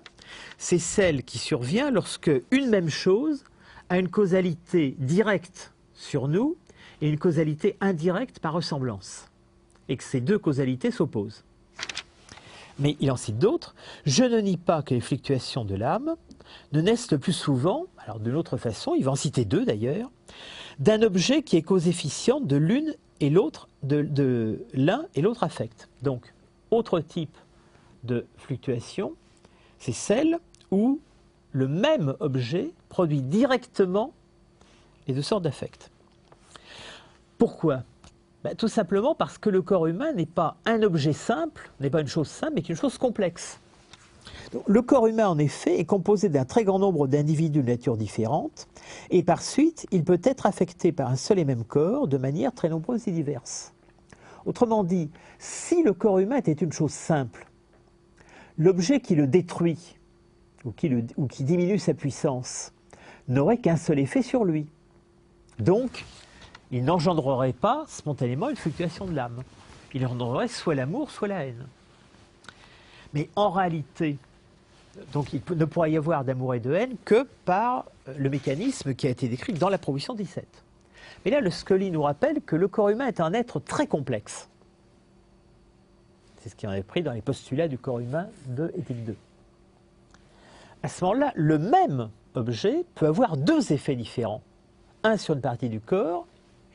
c'est celle qui survient lorsque une même chose a une causalité directe sur nous et une causalité indirecte par ressemblance, et que ces deux causalités s'opposent. Mais il en cite d'autres. Je ne nie pas que les fluctuations de l'âme ne naissent le plus souvent, alors d'une autre façon, il va en citer deux d'ailleurs, d'un objet qui est cause efficiente de l'une et l'autre, de l'un et l'autre affect. Donc, autre type de fluctuation, c'est celle où le même objet produit directement les deux sortes d'affects. Pourquoi ? Tout simplement parce que le corps humain n'est pas un objet simple, n'est pas une chose simple, mais une chose complexe. Donc, le corps humain, en effet, est composé d'un très grand nombre d'individus de nature différente, et par suite, il peut être affecté par un seul et même corps de manière très nombreuse et diverse. Autrement dit, si le corps humain était une chose simple, l'objet qui le détruit, ou qui diminue sa puissance, n'aurait qu'un seul effet sur lui. Donc, il n'engendrerait pas spontanément une fluctuation de l'âme. Il engendrerait soit l'amour, soit la haine. Mais en réalité, donc il ne pourra y avoir d'amour et de haine que par le mécanisme qui a été décrit dans la Proposition 17. Mais là, le Scully nous rappelle que le corps humain est un être très complexe. C'est ce qui en est pris dans les postulats du corps humain de Éthique 2. À ce moment-là, le même objet peut avoir deux effets différents. Un sur une partie du corps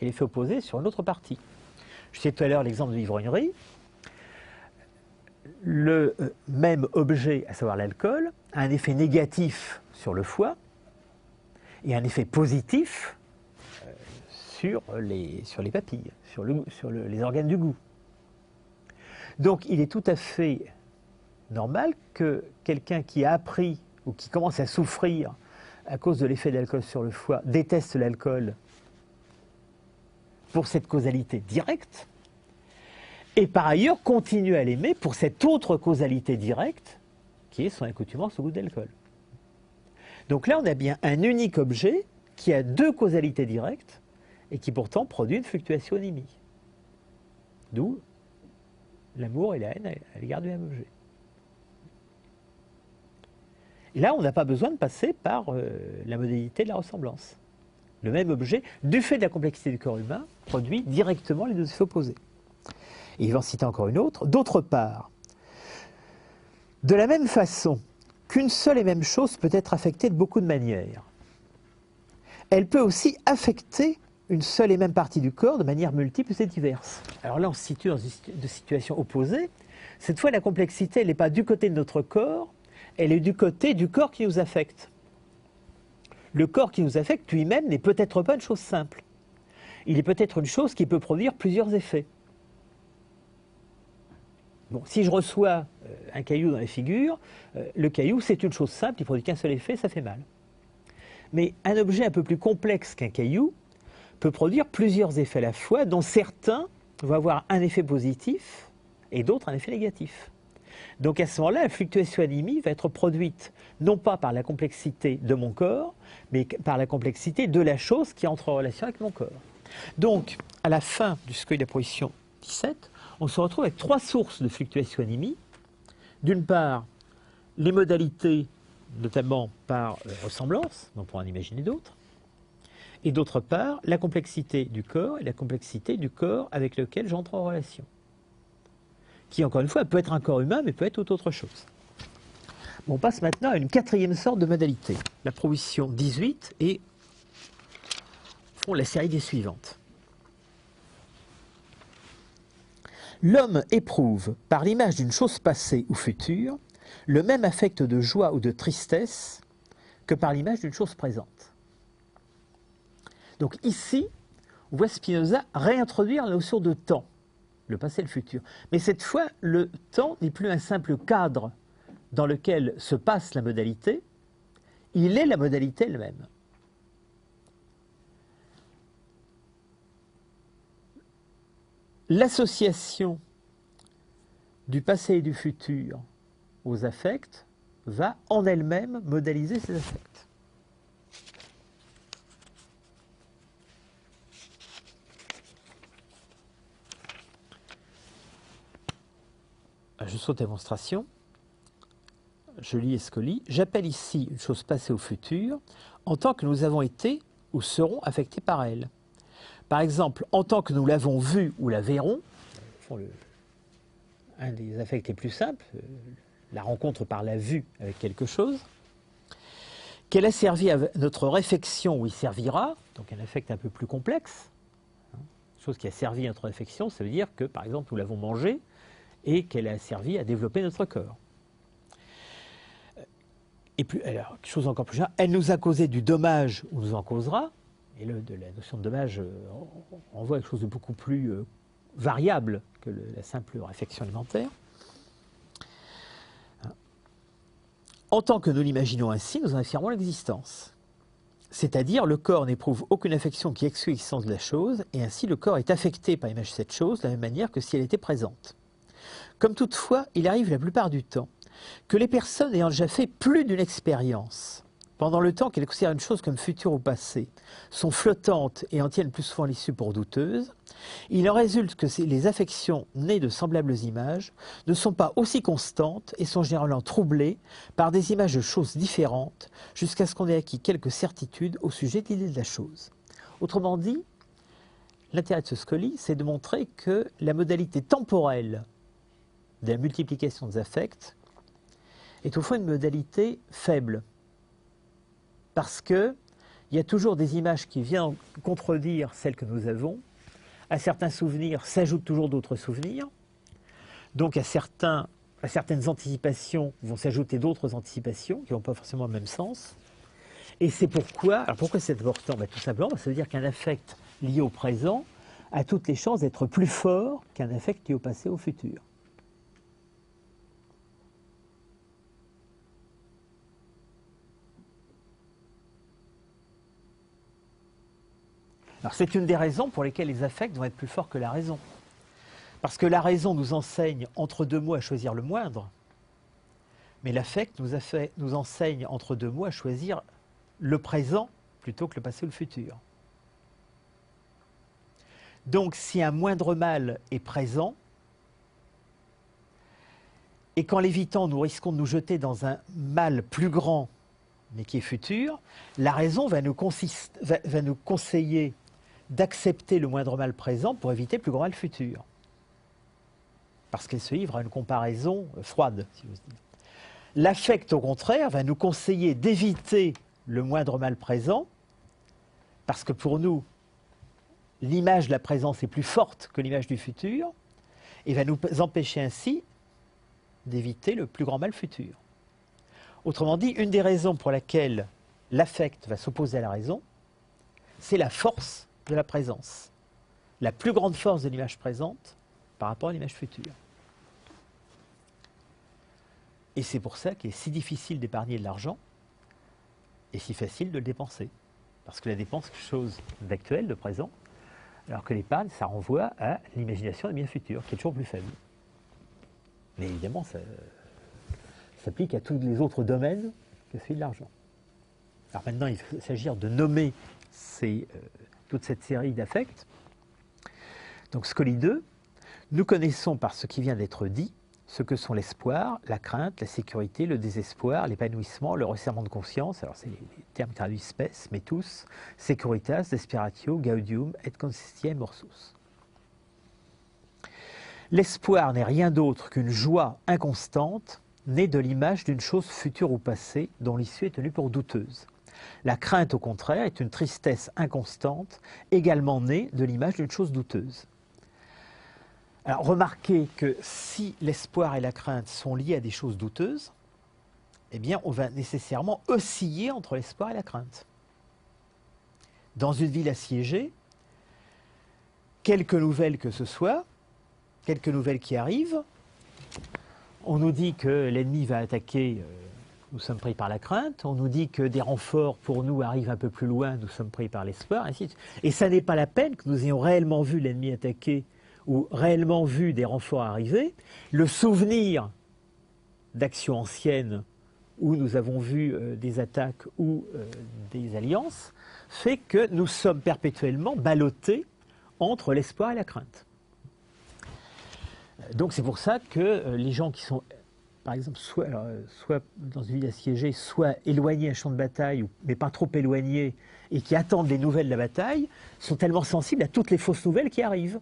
et l'effet opposé sur une autre partie. Je citais tout à l'heure l'exemple de l'ivrognerie. Le même objet, à savoir l'alcool, a un effet négatif sur le foie et un effet positif sur les papilles, sur les organes du goût. Donc il est tout à fait normal que quelqu'un qui a appris ou qui commence à souffrir à cause de l'effet de l'alcool sur le foie déteste l'alcool pour cette causalité directe, et par ailleurs continue à l'aimer pour cette autre causalité directe, qui est son accoutumance au goût de l'alcool. Donc là, on a bien un unique objet qui a deux causalités directes, et qui pourtant produit une fluctuation anémique. D'où l'amour et la haine à l'égard du même objet. Et là, on n'a pas besoin de passer par la modalité de la ressemblance. Le même objet, du fait de la complexité du corps humain, produit directement les deux effets opposés. Et il va en citer encore une autre. D'autre part, de la même façon qu'une seule et même chose peut être affectée de beaucoup de manières, elle peut aussi affecter une seule et même partie du corps de manière multiple et diverse. Alors là, on se situe dans une situation opposée. Cette fois, la complexité, elle n'est pas du côté de notre corps, elle est du côté du corps qui nous affecte. Le corps qui nous affecte lui-même n'est peut-être pas une chose simple. Il est peut-être une chose qui peut produire plusieurs effets. Bon, si je reçois un caillou dans la figure, le caillou, c'est une chose simple, il produit qu'un seul effet, ça fait mal. Mais un objet un peu plus complexe qu'un caillou peut produire plusieurs effets à la fois, dont certains vont avoir un effet positif et d'autres un effet négatif. Donc à ce moment-là, la fluctuation anémie va être produite non pas par la complexité de mon corps, mais par la complexité de la chose qui entre en relation avec mon corps. Donc, à la fin du seuil de la position 17, on se retrouve avec trois sources de fluctuation anémie. D'une part, les modalités, notamment par ressemblance, on pourra en imaginer d'autres. Et d'autre part, la complexité du corps et la complexité du corps avec lequel j'entre en relation. Qui, encore une fois, peut être un corps humain, mais peut être tout autre chose. On passe maintenant à une quatrième sorte de modalité, la proposition 18, et font la série des suivantes. L'homme éprouve, par l'image d'une chose passée ou future, le même affect de joie ou de tristesse que par l'image d'une chose présente. Donc ici, on voit Spinoza réintroduire la notion de temps, le passé et le futur. Mais cette fois, le temps n'est plus un simple cadre dans lequel se passe la modalité, il est la modalité elle-même. L'association du passé et du futur aux affects va en elle-même modaliser ces affects. Je saute à démonstration. Je lis Escoli. J'appelle ici une chose passée au futur en tant que nous avons été ou serons affectés par elle. Par exemple, en tant que nous l'avons vu ou la verrons, un des affects les plus simples, la rencontre par la vue avec quelque chose, qu'elle a servi à notre réflexion ou y servira, donc un affect un peu plus complexe, chose qui a servi à notre réflexion, ça veut dire que, par exemple, nous l'avons mangé et qu'elle a servi à développer notre corps. Et puis, alors, chose encore plus générale, elle nous a causé du dommage ou nous en causera, et de la notion de dommage renvoie à quelque chose de beaucoup plus variable que la simple réflexion alimentaire. En tant que nous l'imaginons ainsi, nous en affirmons l'existence. C'est-à-dire, le corps n'éprouve aucune affection qui exclut l'existence de la chose, et ainsi le corps est affecté par l'image de cette chose de la même manière que si elle était présente. Comme toutefois, il arrive la plupart du temps que les personnes ayant déjà fait plus d'une expérience, pendant le temps qu'elles considèrent une chose comme future ou passée, sont flottantes et en tiennent plus souvent l'issue pour douteuse, il en résulte que les affections nées de semblables images ne sont pas aussi constantes et sont généralement troublées par des images de choses différentes jusqu'à ce qu'on ait acquis quelques certitudes au sujet de l'idée de la chose. Autrement dit, l'intérêt de ce Scoli, c'est de montrer que la modalité temporelle de la multiplication des affects est au fond une modalité faible. Parce qu'il y a toujours des images qui viennent contredire celles que nous avons. À certains souvenirs s'ajoutent toujours d'autres souvenirs. Donc à certaines anticipations vont s'ajouter d'autres anticipations qui n'ont pas forcément le même sens. Et c'est pourquoi, alors pourquoi c'est important? Tout simplement, ça veut dire qu'un affect lié au présent a toutes les chances d'être plus fort qu'un affect lié au passé ou au futur. Alors c'est une des raisons pour lesquelles les affects vont être plus forts que la raison. Parce que la raison nous enseigne entre deux mots à choisir le moindre, mais l'affect nous enseigne entre deux mots à choisir le présent plutôt que le passé ou le futur. Donc si un moindre mal est présent, et qu'en l'évitant nous risquons de nous jeter dans un mal plus grand, mais qui est futur, la raison va nous conseiller d'accepter le moindre mal présent pour éviter le plus grand mal futur. Parce qu'elle se livre à une comparaison froide, si j'ose dire. L'affect, au contraire, va nous conseiller d'éviter le moindre mal présent, parce que pour nous, l'image de la présence est plus forte que l'image du futur, et va nous empêcher ainsi d'éviter le plus grand mal futur. Autrement dit, une des raisons pour laquelle l'affect va s'opposer à la raison, c'est la force de la présence. La plus grande force de l'image présente par rapport à l'image future. Et c'est pour ça qu'il est si difficile d'épargner de l'argent et si facile de le dépenser. Parce que la dépense, c'est quelque chose d'actuel, de présent, alors que l'épargne, ça renvoie à l'imagination d'un bien futur, qui est toujours plus faible. Mais évidemment, ça s'applique à tous les autres domaines que celui de l'argent. Alors maintenant, il va s'agir de nommer toute cette série d'affects. Donc, Scoli 2, nous connaissons par ce qui vient d'être dit ce que sont l'espoir, la crainte, la sécurité, le désespoir, l'épanouissement, le resserrement de conscience. Alors, c'est les termes qui traduisent spes, mais tous, securitas, desperatio, gaudium, et consistiem orsus. L'espoir n'est rien d'autre qu'une joie inconstante, née de l'image d'une chose future ou passée, dont l'issue est tenue pour douteuse. La crainte, au contraire, est une tristesse inconstante, également née de l'image d'une chose douteuse. Alors, remarquez que si l'espoir et la crainte sont liés à des choses douteuses, eh bien, on va nécessairement osciller entre l'espoir et la crainte. Dans une ville assiégée, quelque nouvelle que ce soit, quelques nouvelles qui arrivent, on nous dit que l'ennemi va attaquer, nous sommes pris par la crainte, on nous dit que des renforts pour nous arrivent un peu plus loin, nous sommes pris par l'espoir, ainsi de suite. Et ça n'est pas la peine que nous ayons réellement vu l'ennemi attaquer ou réellement vu des renforts arriver. Le souvenir d'actions anciennes où nous avons vu des attaques ou des alliances fait que nous sommes perpétuellement ballottés entre l'espoir et la crainte. Donc c'est pour ça que les gens qui sont, par exemple, soit dans une ville assiégée, soit éloignés à un champ de bataille, mais pas trop éloignés, et qui attendent les nouvelles de la bataille, sont tellement sensibles à toutes les fausses nouvelles qui arrivent.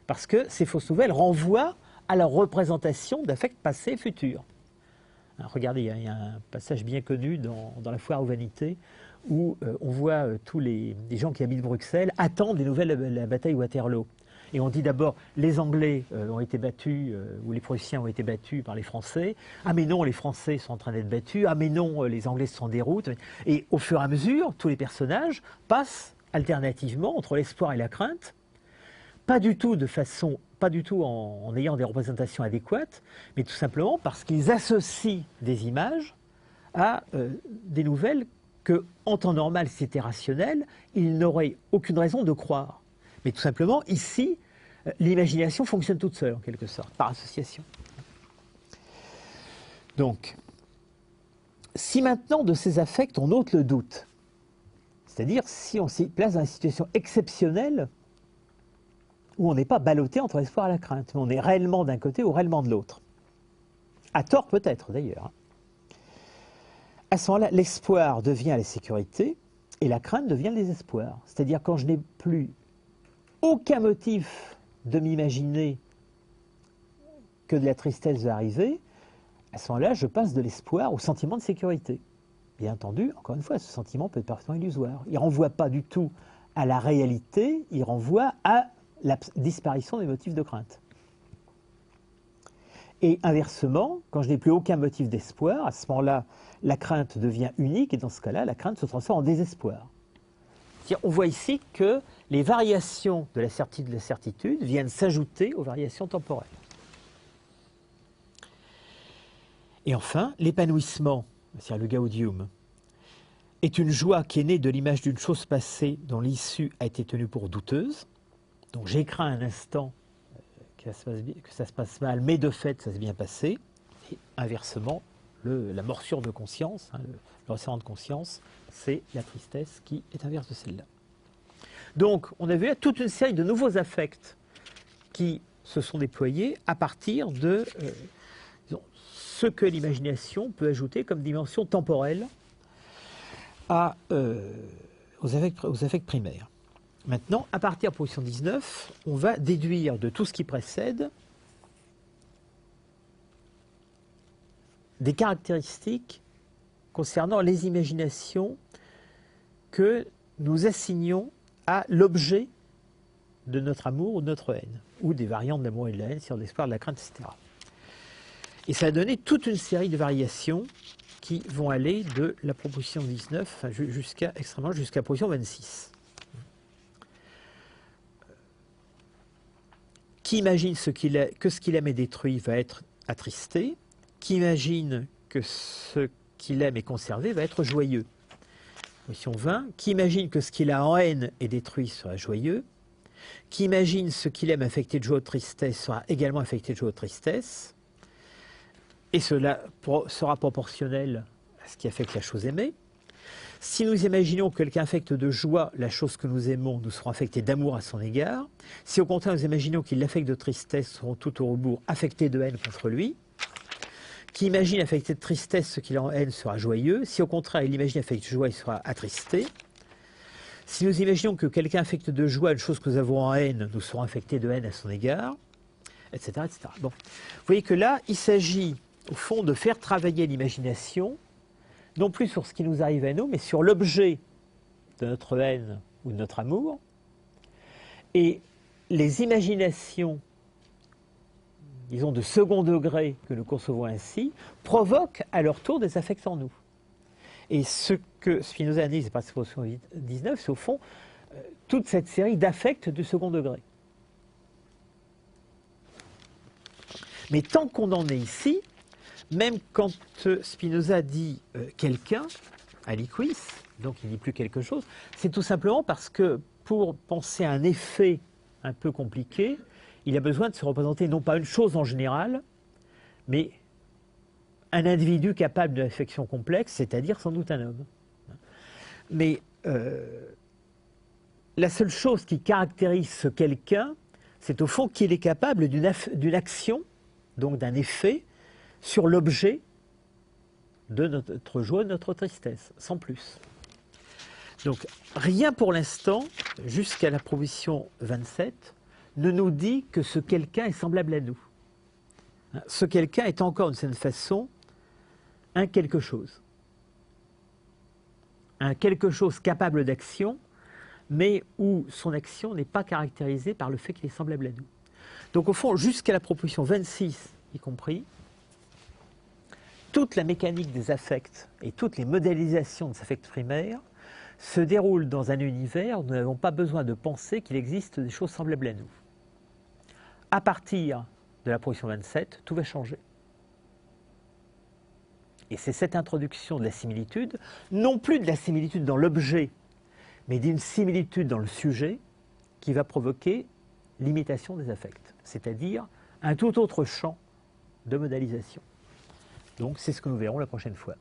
Parce que ces fausses nouvelles renvoient à la représentation d'affects passés et futurs. Alors, regardez, il y a un passage bien connu dans la Foire aux Vanités où on voit tous les gens qui habitent Bruxelles attendent les nouvelles de la bataille Waterloo. Et on dit d'abord, les Anglais ont été battus, ou les Prussiens ont été battus par les Français. Ah mais non, les Français sont en train d'être battus. Ah mais non, les Anglais sont en déroute. Et au fur et à mesure, tous les personnages passent alternativement entre l'espoir et la crainte, pas du tout en ayant des représentations adéquates, mais tout simplement parce qu'ils associent des images à des nouvelles que, en temps normal, si c'était rationnel, ils n'auraient aucune raison de croire. Mais tout simplement, ici, l'imagination fonctionne toute seule, en quelque sorte, par association. Donc, si maintenant de ces affects, on ôte le doute, c'est-à-dire si on s'y place dans une situation exceptionnelle, où on n'est pas ballotté entre l'espoir et la crainte, mais on est réellement d'un côté ou réellement de l'autre. À tort peut-être, d'ailleurs. À ce moment-là, l'espoir devient la sécurité, et la crainte devient le désespoir. C'est-à-dire quand je n'ai plus aucun motif de m'imaginer que de la tristesse va arriver, à ce moment-là, je passe de l'espoir au sentiment de sécurité. Bien entendu, encore une fois, ce sentiment peut être parfaitement illusoire. Il ne renvoie pas du tout à la réalité, il renvoie à la disparition des motifs de crainte. Et inversement, quand je n'ai plus aucun motif d'espoir, à ce moment-là, la crainte devient unique, et dans ce cas-là, la crainte se transforme en désespoir. On voit ici que les variations de la certitude viennent s'ajouter aux variations temporelles. Et enfin, l'épanouissement, c'est-à-dire le gaudium, est une joie qui est née de l'image d'une chose passée dont l'issue a été tenue pour douteuse. Donc j'ai craint un instant que ça se passe mal, mais de fait ça s'est bien passé. Et inversement, la morsure de conscience, le resserrement de conscience, c'est la tristesse qui est inverse de celle-là. Donc on a vu toute une série de nouveaux affects qui se sont déployés à partir de ce que l'imagination peut ajouter comme dimension temporelle aux affects primaires. Maintenant, à partir de la position 19, on va déduire de tout ce qui précède des caractéristiques concernant les imaginations que nous assignons à l'objet de notre amour ou de notre haine, ou des variantes de l'amour et de la haine, sur l'espoir, de la crainte, etc. Et ça a donné toute une série de variations qui vont aller de la proposition 19 jusqu'à la proposition 26. Qui imagine que ce qu'il aime et détruit va être attristé, qui imagine que ce qu'il aime est conservé va être joyeux. Position 20. Qui imagine que ce qu'il a en haine est détruit sera joyeux. Qui imagine ce qu'il aime affecté de joie ou de tristesse sera également affecté de joie ou de tristesse. Et cela sera proportionnel à ce qui affecte la chose aimée. Si nous imaginons que quelqu'un affecte de joie la chose que nous aimons, nous serons affectés d'amour à son égard. Si au contraire nous imaginons qu'il l'affecte de tristesse, nous serons tout au rebours affectés de haine contre lui. Qui imagine affecté de tristesse ce qu'il a en haine sera joyeux. Si au contraire il imagine affecté de joie, il sera attristé. Si nous imaginons que quelqu'un affecte de joie une chose que nous avons en haine, nous serons affectés de haine à son égard, etc. etc. Bon. Vous voyez que là, il s'agit au fond de faire travailler l'imagination, non plus sur ce qui nous arrive à nous, mais sur l'objet de notre haine ou de notre amour. Et les imaginations, disons, de second degré que nous concevons ainsi, provoquent à leur tour des affects en nous. Et ce que Spinoza analyse à partir de la position 19, c'est au fond toute cette série d'affects du second degré. Mais tant qu'on en est ici, même quand Spinoza dit quelqu'un, aliquis, donc il ne dit plus quelque chose, c'est tout simplement parce que pour penser à un effet un peu compliqué, il a besoin de se représenter non pas une chose en général, mais un individu capable de réflexion complexe, c'est-à-dire sans doute un homme. Mais la seule chose qui caractérise ce quelqu'un, c'est au fond qu'il est capable d'une action, donc d'un effet, sur l'objet de notre joie, de notre tristesse, sans plus. Donc rien pour l'instant, jusqu'à la proposition 27, ne nous dit que ce quelqu'un est semblable à nous. Ce quelqu'un est encore d'une certaine façon un quelque chose. Un quelque chose capable d'action, mais où son action n'est pas caractérisée par le fait qu'il est semblable à nous. Donc au fond, jusqu'à la proposition 26 y compris, toute la mécanique des affects et toutes les modélisations des affects primaires se déroulent dans un univers où nous n'avons pas besoin de penser qu'il existe des choses semblables à nous. À partir de la proposition 27, tout va changer. Et c'est cette introduction de la similitude, non plus de la similitude dans l'objet, mais d'une similitude dans le sujet, qui va provoquer l'imitation des affects, c'est-à-dire un tout autre champ de modélisation. Donc c'est ce que nous verrons la prochaine fois.